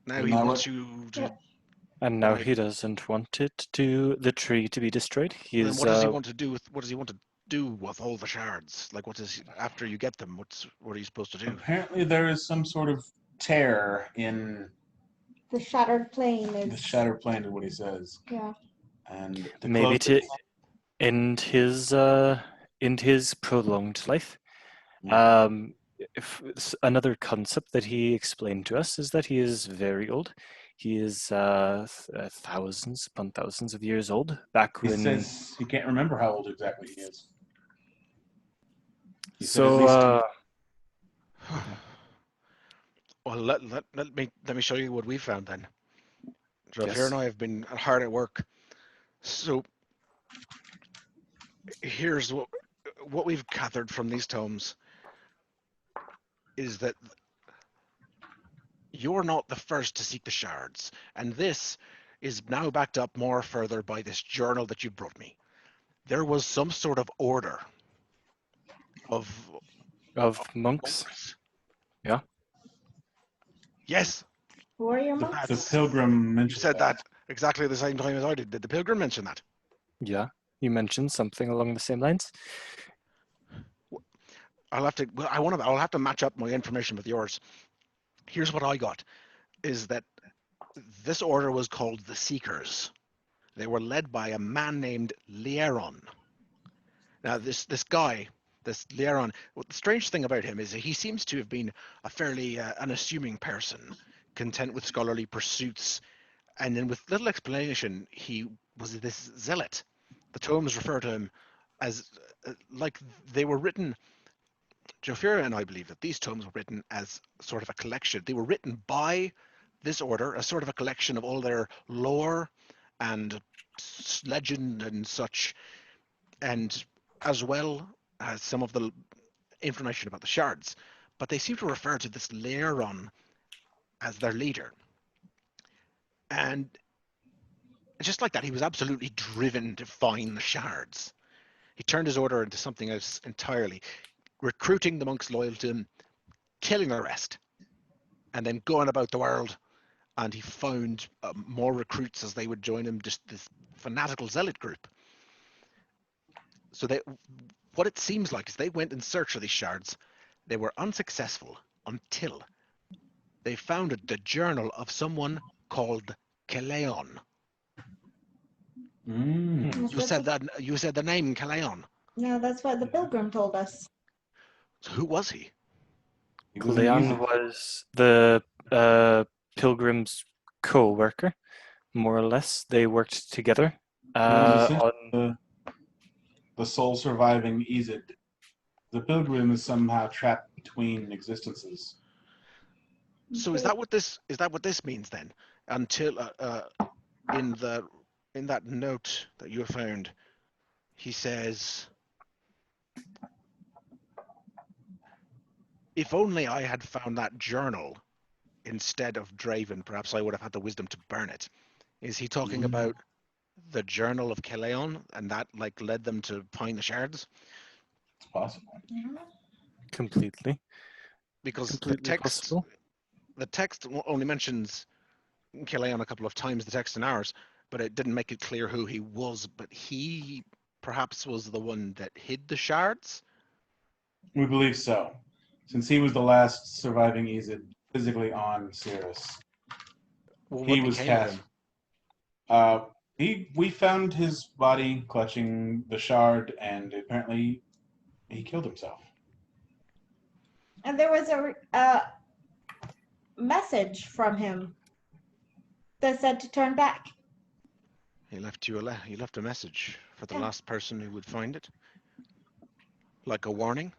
Isn't that wants what- you to. And now Right. he doesn't want the tree to be destroyed. Then what does he want to do with? What does he want to do with all the shards? Like, what does after you get them? What are you supposed to do? Apparently, there is some sort of tear in The shattered plane the is. shattered plane, is what he says. Yeah. And maybe close to end his prolonged life. Yeah. Another concept that he explained to us is that he is very old. He is thousands upon thousands of years old. Back He when says he can't remember how old exactly he is. He said so at least Well, let me show you what we found then. Here Yes. and I have been hard at work. So here's what we've gathered from these tomes is that you're not the first to seek the shards, and this is now backed up more further by this journal that you brought me. There was some sort of order of monks. Yeah. Yes, Warrior monks? the pilgrim you mentioned said that exactly at the same time as I did. Did the pilgrim mention that? Yeah. You mentioned something along the same lines. I'll have to match up my information with yours. Here's what I got, is that this order was called the Seekers. They were led by a man named Lieron. Now, this guy, this Lieron, the strange thing about him is that he seems to have been a fairly unassuming person, content with scholarly pursuits, and then with little explanation, he was this zealot. The tomes refer to him as, like they were written, Jofira and I believe that these tomes were written as sort of a collection. They were written by this order, as sort of a collection of all their lore and legend and such, and as well as some of the information about the shards. But they seem to refer to this Leiron as their leader. And just like that, he was absolutely driven to find the shards. He turned his order into something else entirely, recruiting the monks loyal to him, killing the rest, and then going about the world. And he found more recruits as they would join him, just this fanatical zealot group. So what it seems like is they went in search of these shards. They were unsuccessful until they founded the journal of someone called Keleon. You said the name Keleon. Yeah, that's what the pilgrim told us. So who was he? Leon was the pilgrim's co-worker, more or less. They worked together. He was essentially the sole surviving Ezid. The pilgrim is somehow trapped between existences. So is that what this means then? Until in that note that you found, he says If only I had found that journal instead of Draven, perhaps I would have had the wisdom to burn it. Is he talking about the journal of Keleon and that like led them to find the shards? It's possible. Completely. Because Completely possible. the text only mentions Keleon a couple of times, the text in ours, but it didn't make it clear who he was. But he perhaps was the one that hid the shards. We believe so, since he was the last surviving Aesir physically on Cirrus. Well, He what was became of cast. him? We found his body clutching the shard, and apparently he killed himself. And there was a message from him that said to turn back. He left a message for the Yeah. last person who would find it, like a warning.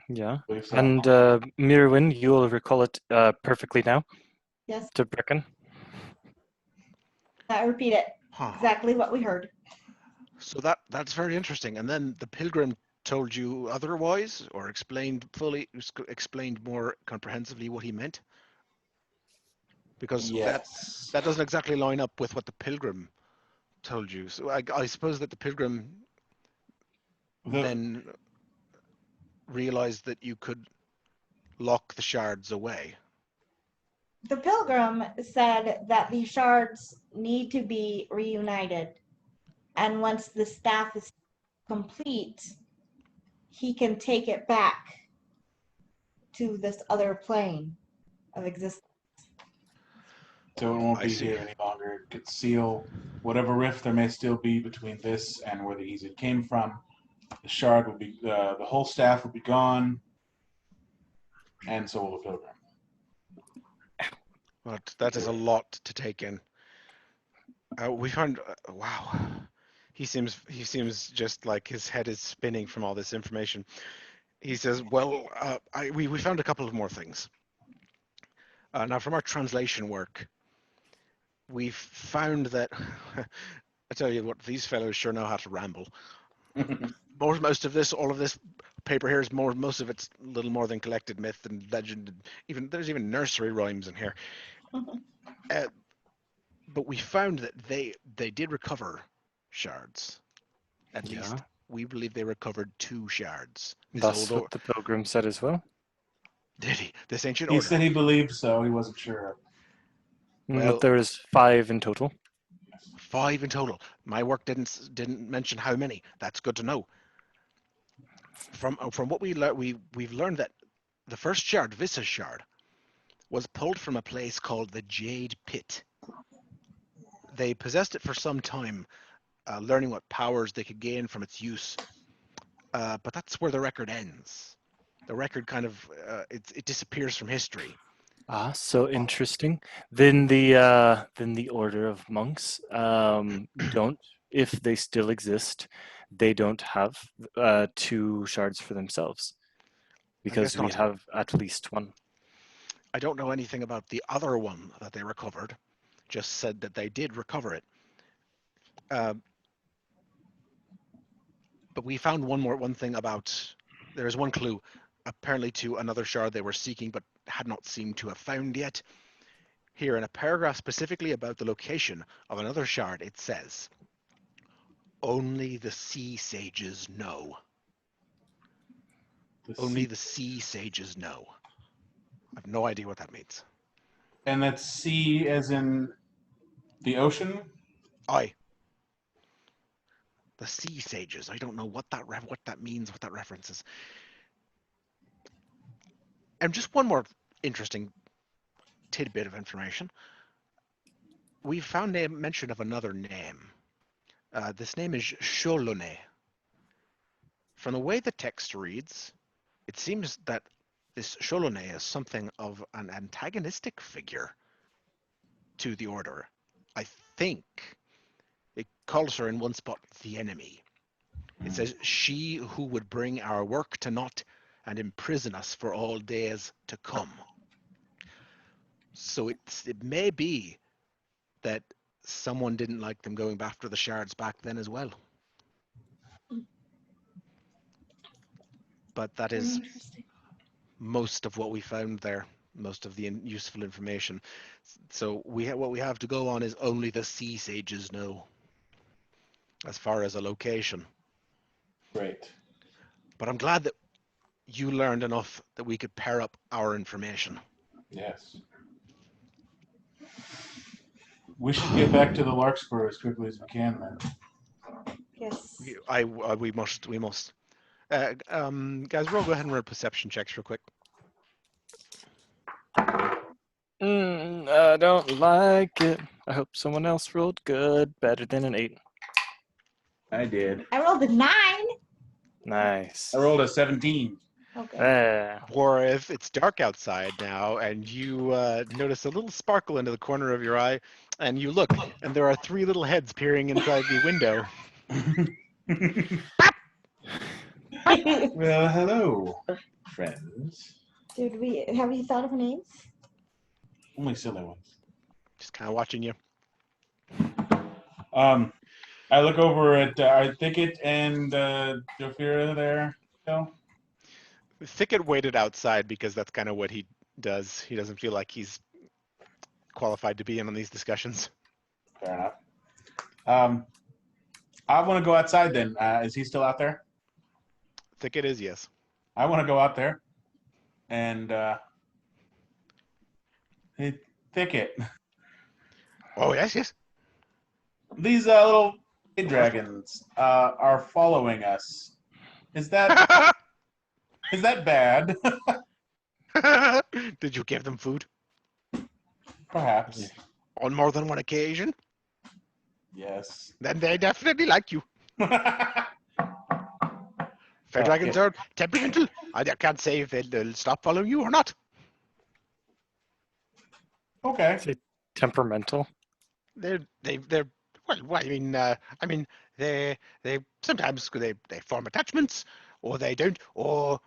Yeah. Believe so. And Mirwin, you'll recall it perfectly now Yes, to Brecken. I repeat it. Huh. Exactly what we heard. So that's very interesting. And then the pilgrim told you otherwise, or explained more comprehensively what he meant, because Yes. that doesn't exactly line up with what the pilgrim told you. So I suppose that the pilgrim then realized that you could lock the shards away. The pilgrim said that the shards need to be reunited. And once the staff is complete, he can take it back to this other plane of existence. So it won't I be see. here any longer. It could seal whatever rift there may still be between this and where the Aesir came from. The shard will be, the whole staff will be gone, and so will the pilgrim. But that is a lot to take in. We found, wow. He seems just like his head is spinning from all this information. He says, "Well, we found a couple of more things. Now, from our translation work, we've found that I tell you what, these fellows sure know how to ramble. Most of this, all of this paper here is most of it's little more than collected myth and legend. And there's even nursery rhymes in here. But we found that they did recover shards. At least Yeah. we believe they recovered 2 shards. That's what the pilgrim said as well. Did he? This ancient He order. said he believed so. He wasn't sure. Well, But there is 5 in total. 5 in total. My work didn't mention how many. That's good to know. From what we've learned that the first shard, Vissa's shard, was pulled from a place called the Jade Pit. They possessed it for some time, learning what powers they could gain from its use. But that's where the record ends. The record kind of it disappears from history. Ah, so interesting. Then the order of monks don't, if they still exist, they don't have 2 shards for themselves I guess because we not. have at least 1. I don't know anything about the other one that they recovered. Just said that they did recover it. But we found one thing about. There's one clue, apparently to another shard they were seeking, but had not seemed to have found yet. Here, in a paragraph specifically about the location of another shard, it says, "Only the sea sages know." Only the sea sages know. I have no idea what that means. And that's sea as in the ocean? Aye. The sea sages. I don't know what that means, what that references. And just one more interesting tidbit of information. We found a mention of another name. This name is Sholone. From the way the text reads, it seems that this Sholone is something of an antagonistic figure to the Order. I think it calls her in one spot the enemy. It says, "She who would bring our work to naught and imprison us for all days to come." So it may be that someone didn't like them going after the shards back then as well. but that Very is interesting. most of what we found there, most of the useful information. So what we have to go on is only the sea sages know, as far as a location. Great. But I'm glad that you learned enough that we could pair up our information. Yes. We should get back to the Larkspur as quickly as we can, then. Yes. We must. Guys, roll go ahead and roll perception checks real quick. I don't like it. I hope someone else rolled good, better than an 8. I did. I rolled a 9. Nice. I rolled a 17. Okay. Warif, it's dark outside now, and you notice a little sparkle into the corner of your eye, and you look, and there are 3 little heads peering inside the window. Well, hello, friends. Dude, have you thought of names? Only silly ones. Just kind of watching you. I look over at our Thicket and Jofira there. No? Thicket waited outside because that's kind of what he does. He doesn't feel like he's qualified to be in on these discussions. Fair enough. I want to go outside then. Is he still out there? Thicket is, yes. I want to go out there and hey, Thicket. Oh, yes. These little dragons are following us. Is that bad? Did you give them food Perhaps. on more than one occasion? Yes. Then they definitely like you. Fair dragons are temperamental. I can't say if they'll stop following you or not. Okay. Say temperamental. They're well. I mean, they sometimes they form attachments, or they don't, or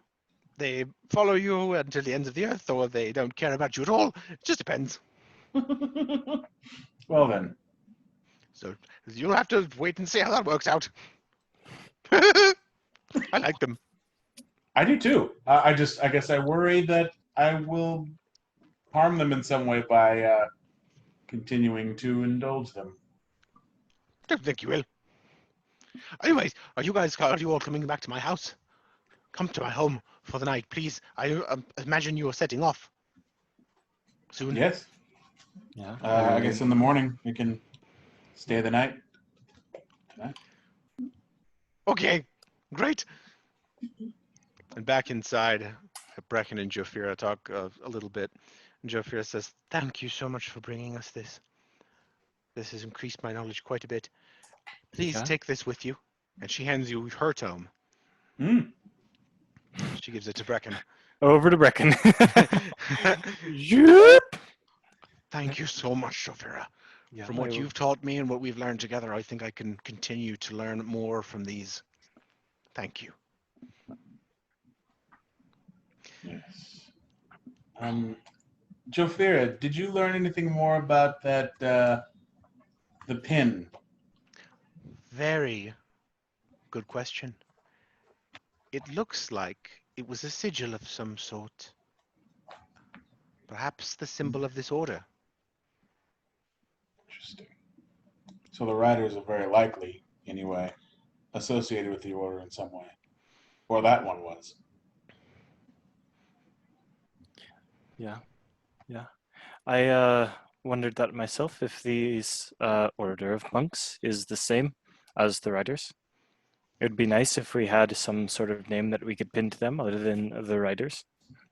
they follow you until the ends of the earth, or they don't care about you at all. It just depends. Well then. So you'll have to wait and see how that works out. I like them. I do too. I guess I worry that I will harm them in some way by continuing to indulge them. Don't think you will. Anyways, are you all coming back to my house? Come to my home for the night, please. I imagine you are setting off soon. Yes. Yeah. I guess in the morning we can stay the night. Tonight. Okay, great. And back inside, Brecken and Jofira talk a little bit. And Jofira says, "Thank you so much for bringing us this. This has increased my knowledge quite a bit. Please Yeah. take this with you." And she hands you her tome. Mm. She gives it to Brecken. Over to Brecken. Yep. Thank you so much, Jofira. Yeah, From what you've taught me and what we've learned together, I think I can continue to learn more from these. Thank you. Yes. Jofira, did you learn anything more about that the pin? Very good question. It looks like it was a sigil of some sort. Perhaps the symbol of this order. Interesting. So the riders are very likely, anyway, associated with the order in some way. Or that one was. Yeah. I wondered that myself, if these order of monks is the same as the riders. It would be nice if we had some sort of name that we could pin to them other than the riders.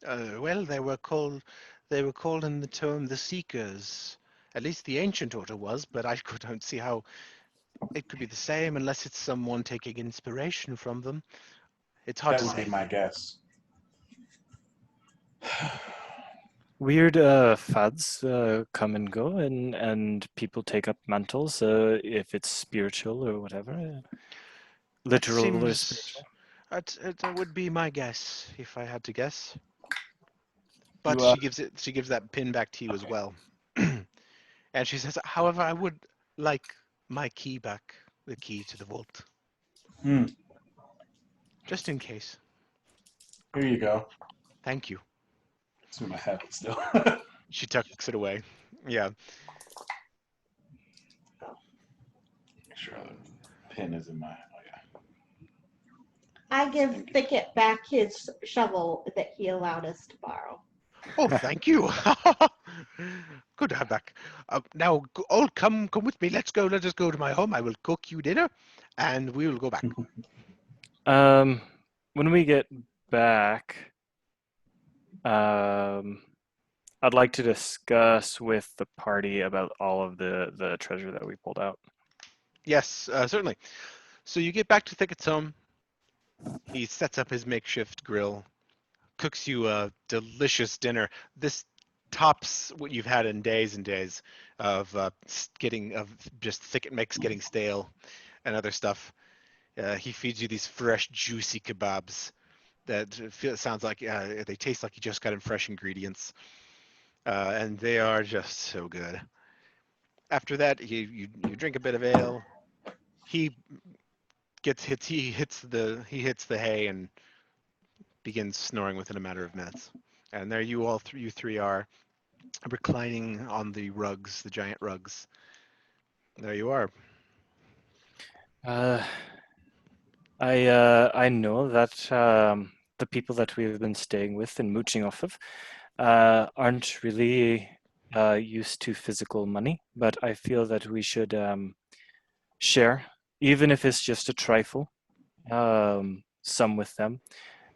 Well, they were called in the term the Seekers. At least the ancient order was, but I don't see how it could be the same unless it's someone taking inspiration from them. It's hard That to would say. be my guess. Weird fads come and go, and people take up mantles if it's spiritual or whatever. Literal or spiritual. That would be my guess if I had to guess. But You, she gives that pin back to you as okay. well. And she says, however, I would like my key back, the key to the vault. Hmm. Just in case. Here you go. Thank you. It's in my head still. She tucks it away. Yeah. Make sure the pin is in my. Oh yeah. I give Thicket back his shovel that he allowed us to borrow. Oh, thank you. Good to have back. Now, all come with me. Let's go. Let us go to my home. I will cook you dinner, and we will go back. When we get back, I'd like to discuss with the party about all of the treasure that we pulled out. Yes, certainly. So you get back to Thicket's home. He sets up his makeshift grill, cooks you a delicious dinner. This tops what you've had in days and days of just Thicket makes getting stale and other stuff. He feeds you these fresh, juicy kebabs that sounds like they taste like you just got in fresh ingredients, and they are just so good. After that, you drink a bit of ale. He hits the hay and begins snoring within a matter of minutes. And there you three are, reclining on the rugs, the giant rugs. There you are. Uh, I know that the people that we've been staying with and mooching off of aren't really used to physical money, but I feel that we should share, even if it's just a trifle, some with them.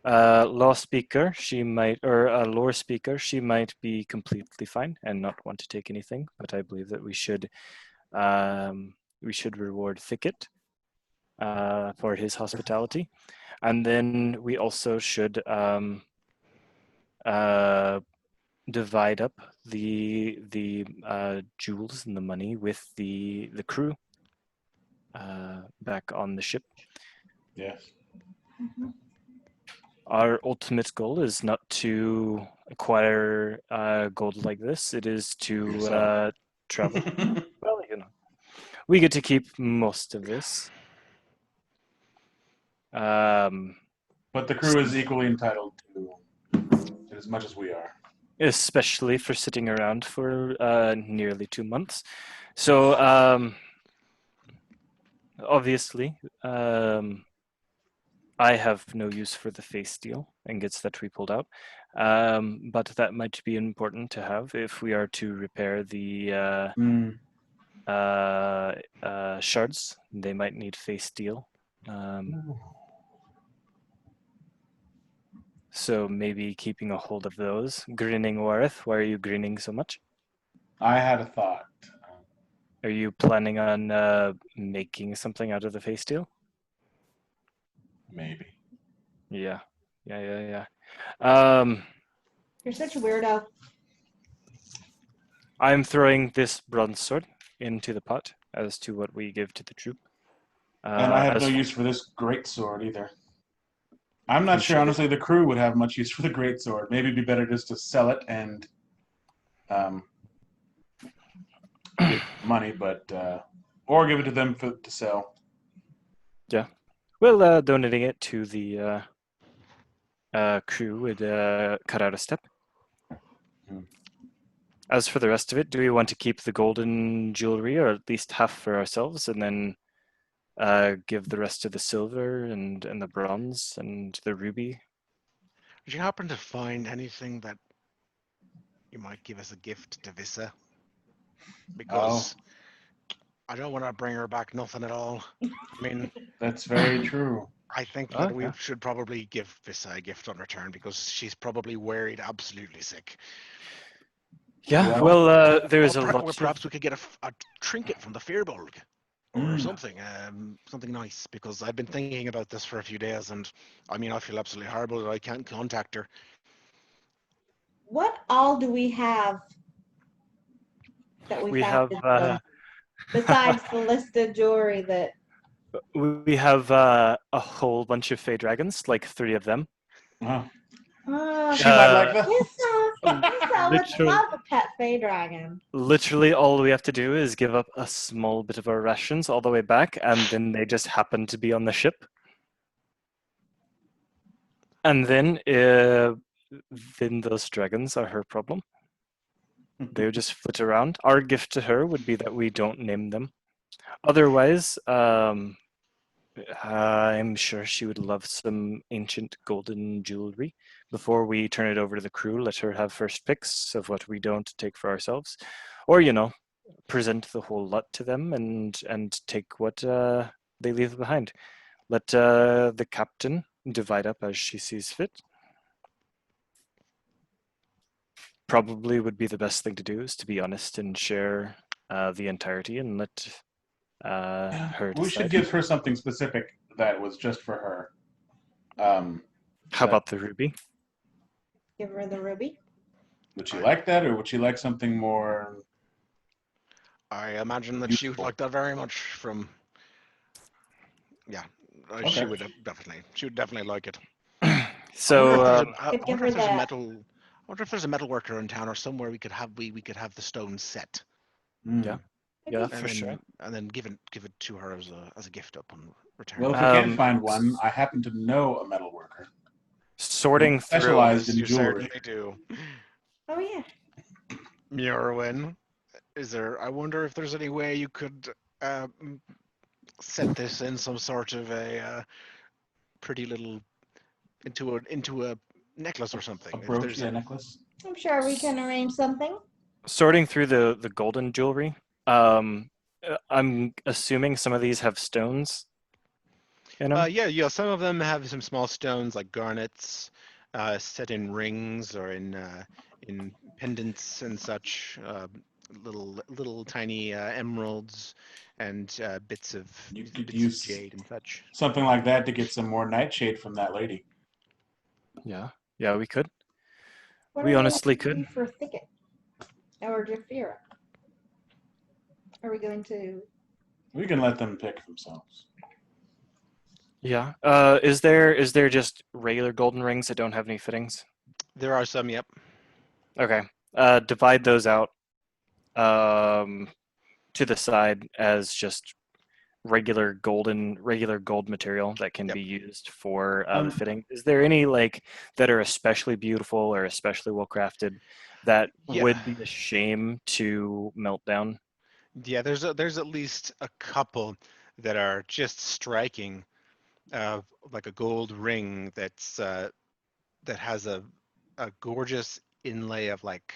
Law speaker, she might, or a lore speaker, she might be completely fine and not want to take anything. But I believe that we should reward Thicket for his hospitality, and then we also should divide up the jewels and the money with the crew back on the ship. Yes. Our ultimate goal is not to acquire gold like this. It is to travel. Well, we get to keep most of this. But the crew is equally entitled to as much as we are. Especially for sitting around for nearly 2 months. So obviously, I have no use for the face steel ingots that we pulled out, but that might be important to have if we are to repair the shards. They might need face steel. So maybe keeping a hold of those. Grinning Wareth, why are you grinning so much? I had a thought. Are you planning on making something out of the face steel? Maybe. Yeah. You're such a weirdo. I'm throwing this bronze sword into the pot as to what we give to the troop. And I have no use for this great sword either. I'm not sure, honestly, the crew would have much use for the great sword. Maybe it'd be better just to sell it and get money, but or give it to them to sell. Yeah. Well, donating it to the crew would cut out a step. As for the rest of it, do we want to keep the golden jewelry, or at least half for ourselves, and then give the rest of the silver and the bronze and the ruby? Did you happen to find anything that you might give as a gift to Vissa? Because I don't want to bring her back nothing at all. I mean, that's very true. I think that we should probably give Vissa a gift on return because she's probably worried absolutely sick. Yeah, well, there's a lot. Or perhaps we could get a trinket from the Firbolg or something, something nice. Because I've been thinking about this for a few days, and I mean, I feel absolutely horrible that I can't contact her. What all do we have that we found have besides the listed jewelry that? We have a whole bunch of Fey dragons, like 3 of them. Wow. She might like that. Lisa would love a pet Fey dragon. Literally, all we have to do is give up a small bit of our rations all the way back, and then they just happen to be on the ship. And then those dragons are her problem. They would just flit around. Our gift to her would be that we don't name them. Otherwise, I'm sure she would love some ancient golden jewelry. Before we turn it over to the crew, let her have first picks of what we don't take for ourselves. Or, present the whole lot to them and take what they leave behind. Let the captain divide up as she sees fit. Probably would be the best thing to do, is to be honest and share the entirety and let her We should decide. give her something specific that was just for her. How that- about the ruby? Give her the ruby. Would she like that, or would she like something more? I imagine that she would Useful. like that very much. Yeah, Okay. she would definitely like it. So Could give her I the- wonder if there's a metal worker in town or somewhere we could have the stone set. Yeah. Maybe. Yeah, and for then, sure. And then give it to her as a gift upon return. Well, if we can't find one, I happen to know a metal worker. Sorting through. Specialized in you jewelry. certainly do. Oh yeah. Murwin, I wonder if there's any way you could set this in some sort of a pretty little into a necklace or something. A If brooch, there's yeah, necklace. I'm sure we can arrange something. Sorting through the golden jewelry. I'm assuming some of these have stones in them. Yeah. Some of them have some small stones like garnets, set in rings or in pendants and such. Little tiny emeralds and bits of You could bits of use jade and such. something like that to get some more nightshade from that lady. Yeah, we could. What We are honestly going to do could. for Thicket or Jafira? Are we going to? We can let them pick themselves. Yeah. Is there just regular golden rings that don't have any fittings? There are some, yep. Okay. Divide those out to the side as just regular gold material that can Yep. be used for the fitting. Is there any that are especially beautiful or especially well crafted that Yeah. would be a shame to melt down? Yeah, there's at least a couple that are just striking, like a gold ring that has a gorgeous inlay of like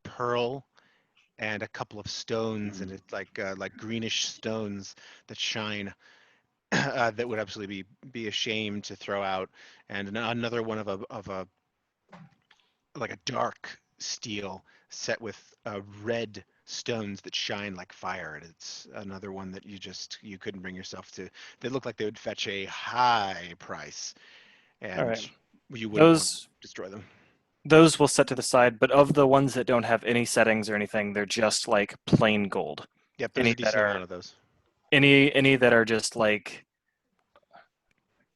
pearl and a couple of stones and it's like greenish stones that shine. That would absolutely be a shame to throw out, and another one of a like a dark steel set with red stones that shine like fire, and it's another one that you couldn't bring yourself to. They look like they would fetch a high price, and All right. you wouldn't want to Those destroy them. those we'll set to the side, but of the ones that don't have any settings or anything, they're just like plain gold. Yep, there's Any a that decent are amount of those. any that are just like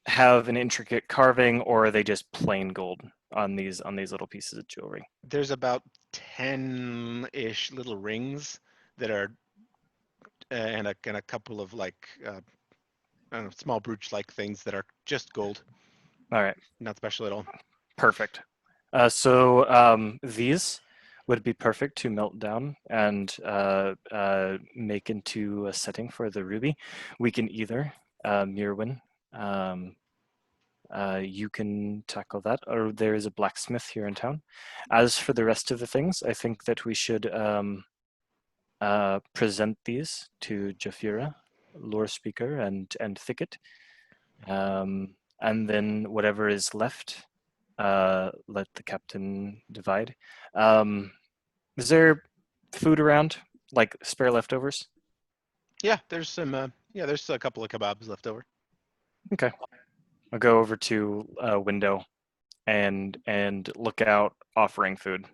have an intricate carving, or are they just plain gold on these little pieces of jewelry? There's about 10-ish little rings that are and a couple of like I don't know, small brooch-like things that are just gold, All right. not special at all. Perfect. So these would be perfect to melt down and make into a setting for the ruby. We can either, Mirwin, you can tackle that, or there is a blacksmith here in town. As for the rest of the things, I think that we should present these to Jafira, Lore Speaker, and Thicket. And then whatever is left, let the captain divide. Is there food around, like spare leftovers? Yeah, there's there's a couple of kebabs left over. Okay. I'll go over to a window and look out, offering food.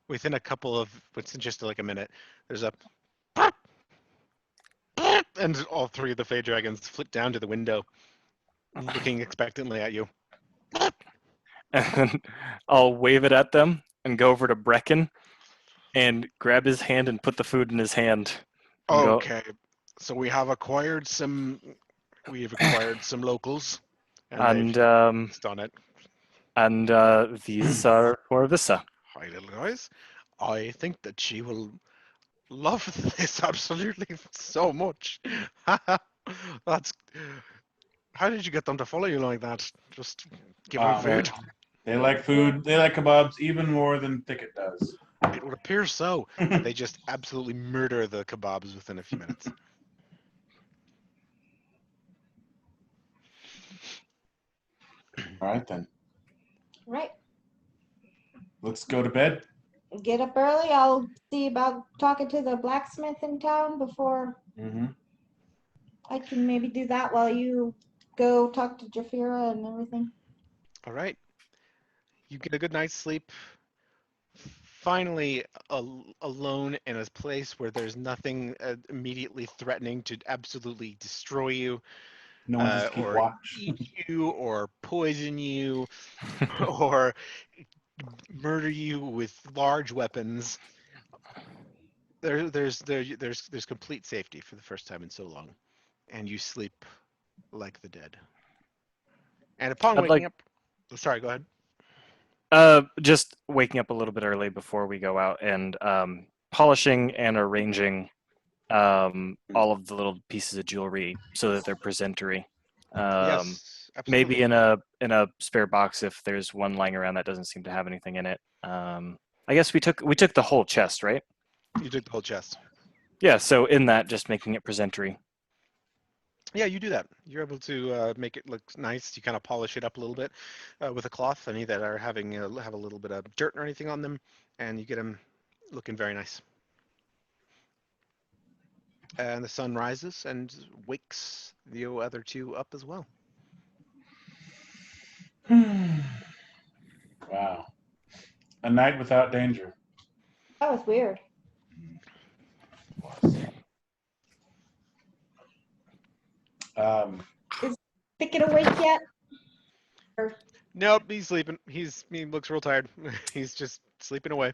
Within just like a minute, there's a and all three of the Fey dragons flit down to the window, looking expectantly at you. And I'll wave it at them and go over to Brecken and grab his hand and put the food in his hand. And Okay, so we've acquired some locals, And Just on it. and these are for Vissa. Hi, little guys. I think that she will love this absolutely so much. That's. How did you get them to follow you like that? Just give them food? They like food. They like kebabs even more than Thicket does. It would appear so. And they just absolutely murder the kebabs within a few minutes. All right then. Right. Let's go to bed. Get up early. I'll see about talking to the blacksmith in town before Mm-hmm. I can maybe do that while you go talk to Jafira and everything. All right. You get a good night's sleep. Finally, alone in a place where there's nothing immediately threatening to absolutely destroy you, No one has to keep or watch. eat you, or poison you, or murder you with large weapons. There's complete safety for the first time in so long, and you sleep like the dead. And upon I'd waking like up, oh, sorry, go ahead. just waking up a little bit early before we go out and polishing and arranging all of the little pieces of jewelry so that they're presentery. Yes, Maybe absolutely. in a spare box if there's one lying around that doesn't seem to have anything in it. I guess we took the whole chest, right? You took the whole chest. Yeah. So in that, just making it presentery. Yeah, you do that. You're able to make it look nice. You kind of polish it up a little bit with a cloth. Any that are having have a little bit of dirt or anything on them, and you get them looking very nice. And the sun rises and wakes the other two up as well. Wow. A night without danger. That was weird. Um, Is Thicket awake yet? Or Nope, he's sleeping. He looks real tired. He's just sleeping away.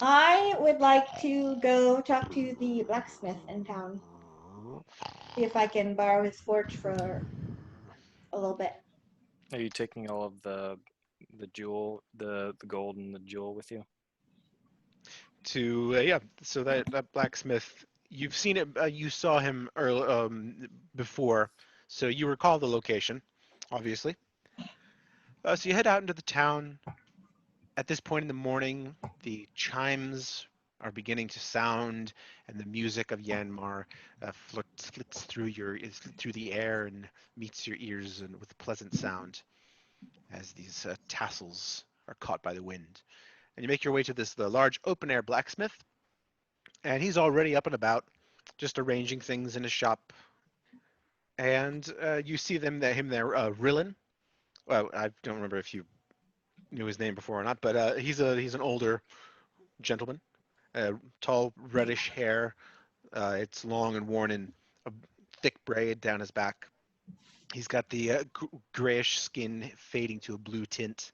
I would like to go talk to the blacksmith in town. See if I can borrow his forge for a little bit. Are you taking all of the jewel, the gold and the jewel with you? To yeah, so that blacksmith, you've seen it. You saw him early, before, so you recall the location, obviously. So you head out into the town. At this point in the morning, the chimes are beginning to sound, and the music of Yanmar flits through the air and meets your ears and with a pleasant sound as these tassels are caught by the wind. And you make your way to the large open air blacksmith, and he's already up and about, just arranging things in his shop. And you see him there, Rillen. Well, I don't remember if you knew his name before or not, but he's an older gentleman, tall reddish hair. It's long and worn in a thick braid down his back. He's got the grayish skin fading to a blue tint,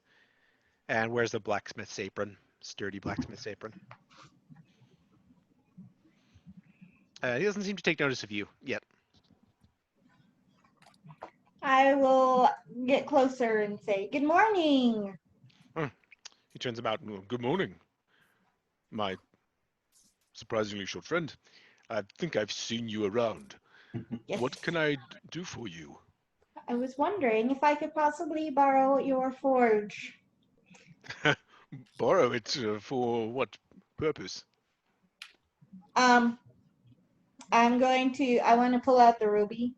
and wears a blacksmith's apron, sturdy blacksmith's apron. He doesn't seem to take notice of you yet. I will get closer and say, "Good morning." He turns about. Good morning, my surprisingly short friend. I think I've seen you around. Yes. What can I do for you? I was wondering if I could possibly borrow your forge. Borrow it for what purpose? Um, I want to pull out the ruby.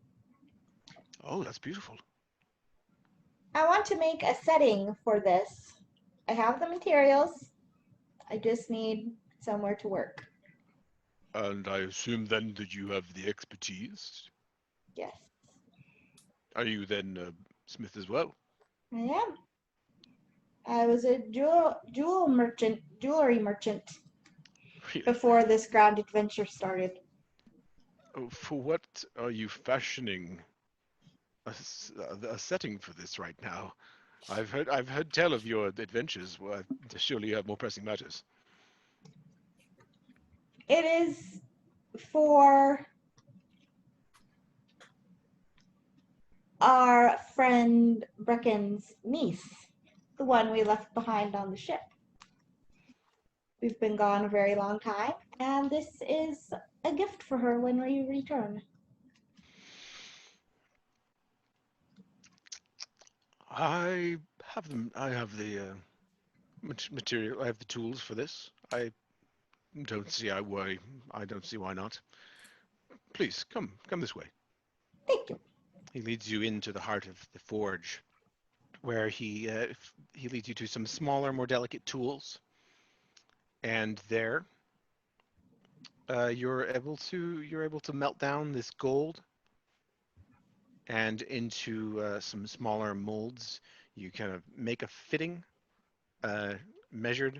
Oh, that's beautiful. I want to make a setting for this. I have the materials. I just need somewhere to work. And I assume then that you have the expertise. Yes, Are you then a smith as well? I am. I was a jewelry merchant Really? before this grand adventure started. Oh, for what are you fashioning a setting for this right now? I've heard tell of your adventures. Well, surely you have more pressing matters. It is for our friend Brecken's niece, the one we left behind on the ship. We've been gone a very long time, and this is a gift for her when we return. I have them. I have the material. I have the tools for this. I don't see why. I don't see why not. Please come this way. Thank you. He leads you into the heart of the forge, where he leads you to some smaller, more delicate tools, and there you're able to melt down this gold and into some smaller molds. You kind of make a fitting, uh, measure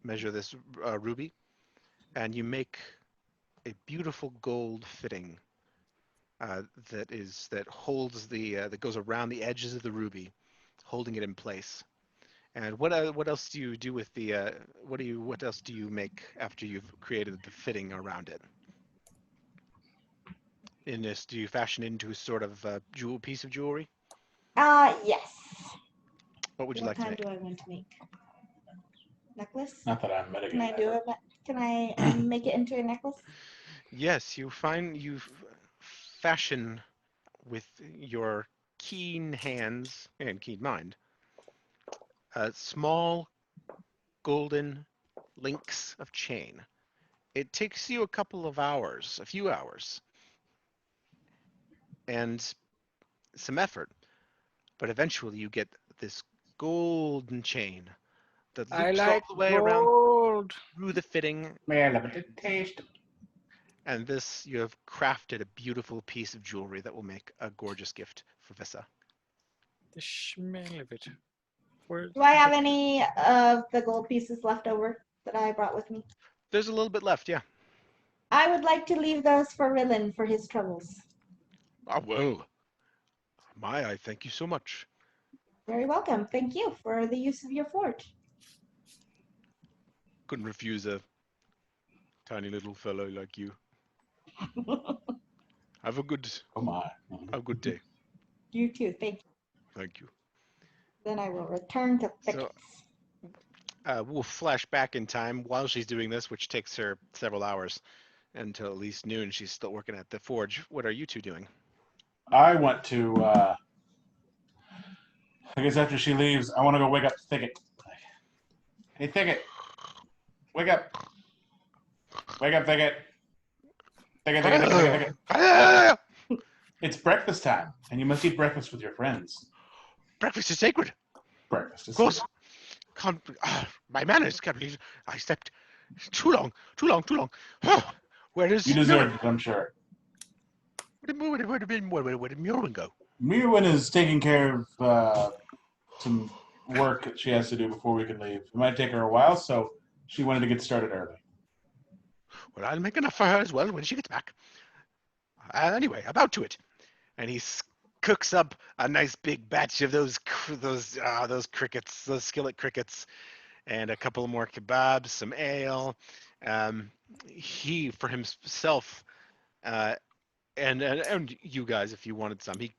this ruby, and you make a beautiful gold fitting that holds that goes around the edges of the ruby, holding it in place. And what else do you do with the what else do you make after you've created the fitting around it? In this, do you fashion it into a sort of piece of jewelry? Yes. What would you What like to kind make? do I want to make? Necklace? Not that I'm metagaming. Can I do it? Can I make it into a necklace? Yes, you fashion with your keen hands and keen mind small golden links of chain. It takes you a few hours, and some effort, but eventually you get this golden chain that I loops all like the way around gold. through the fitting, Well, but it tastes. and this you have crafted a beautiful piece of jewelry that will make a gorgeous gift for Vissa. The smell of it. Where- Do I have any of the gold pieces left over that I brought with me? There's a little bit left, yeah. I would like to leave those for Rillin for his troubles. Ah, well, I thank you so much. Very welcome. Thank you for the use of your forge. Couldn't refuse a tiny little fellow like you. Have a good Oh my. day. You too. Thank you. Thank you. Then I will return to So- thickets. We'll flash back in time while she's doing this, which takes her several hours until at least noon. She's still working at the forge. What are you two doing? I want to. I guess after she leaves, I want to go wake up Thicket. Hey, Thicket, wake up! Wake up, Thicket! Thicket, Thicket, Thicket, Thicket, Thicket. It's breakfast time, and you must eat breakfast with your friends. Breakfast is sacred. Breakfast is Of course. My manners. Can't believe I slept too long. Where is You deserve it, I'm sure. Where did Murwin go? Mirwin is taking care of some work that she has to do before we can leave. It might take her a while, so she wanted to get started early. Well, I'll make enough for her as well when she gets back. Anyway, about to it. And he cooks up a nice big batch of those crickets, those skillet crickets, and a couple more kebabs, some ale. He for himself, and you guys, if you wanted some, he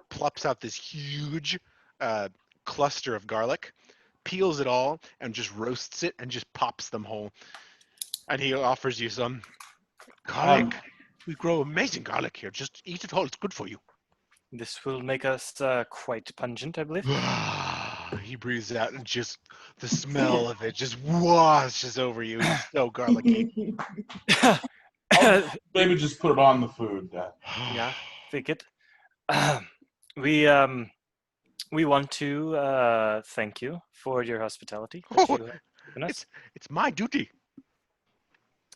plops out this huge cluster of garlic, peels it all, and just roasts it and just pops them whole. And he offers you some garlic. We grow amazing garlic here. Just eat it all. It's good for you. This will make us quite pungent, I believe. He breathes out, and just the smell of it just washes over you. It's so garlicky. Maybe just put it on the food. Yeah, Thicket. We want to thank you for your hospitality that you have given us. It's my duty.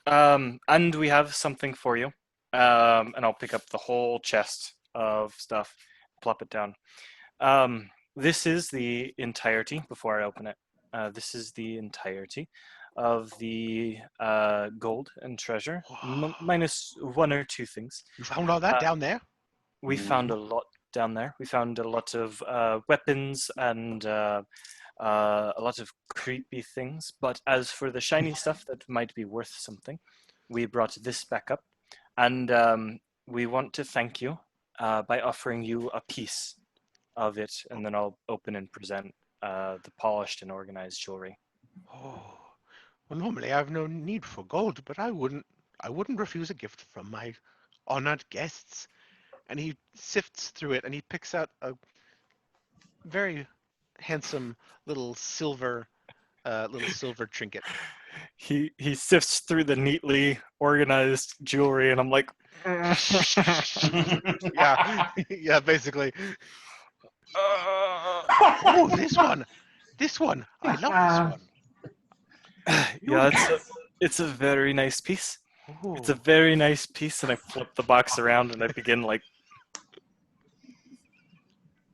And we have something for you. And I'll pick up the whole chest of stuff, plop it down. This is the entirety, before I open it, this is the entirety of the gold and treasure, minus one or two things. You found all that down there? We found a lot down there. We found a lot of weapons and a lot of creepy things. But as for the shiny stuff that might be worth something, we brought this back up. And we want to thank you by offering you a piece of it, and then I'll open and present the polished and organized jewelry. Oh, well, normally I have no need for gold, but I wouldn't refuse a gift from my honored guests. And he sifts through it and he picks out a very handsome little silver trinket. He sifts through the neatly organized jewelry, and I'm like, Yeah, yeah, basically. Oh, this one. I love this one. yeah, it's a very nice piece. It's a Ooh. very nice piece, and I flip the box around and I begin like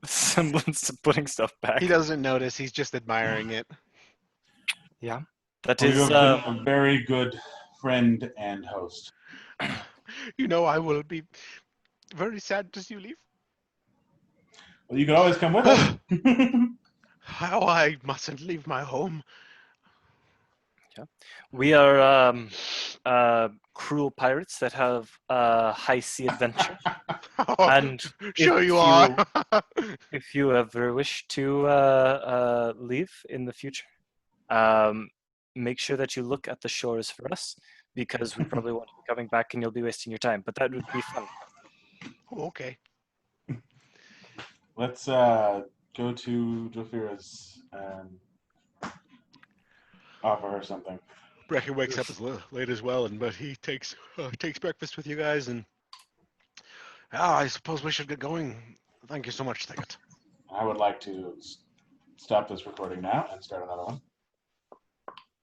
semblance of putting stuff back. He doesn't notice. He's just admiring it. Yeah, that Well, you is. have been a very good friend and host. You know, I will be very sad to see you leave. Well, you can always come with us. How I mustn't leave my home. We are cruel pirates that have high sea adventure, and Sure you are. if you ever wish to leave in the future, make sure that you look at the shores for us, because we probably won't be coming back and you'll be wasting your time. But that would be fun. Okay. Let's go to Jafira's and offer her something. Brecken wakes up late as well, but he takes breakfast with you guys, and I suppose we should get going. Thank you so much, Thicket. I would like to stop this recording now and start another one.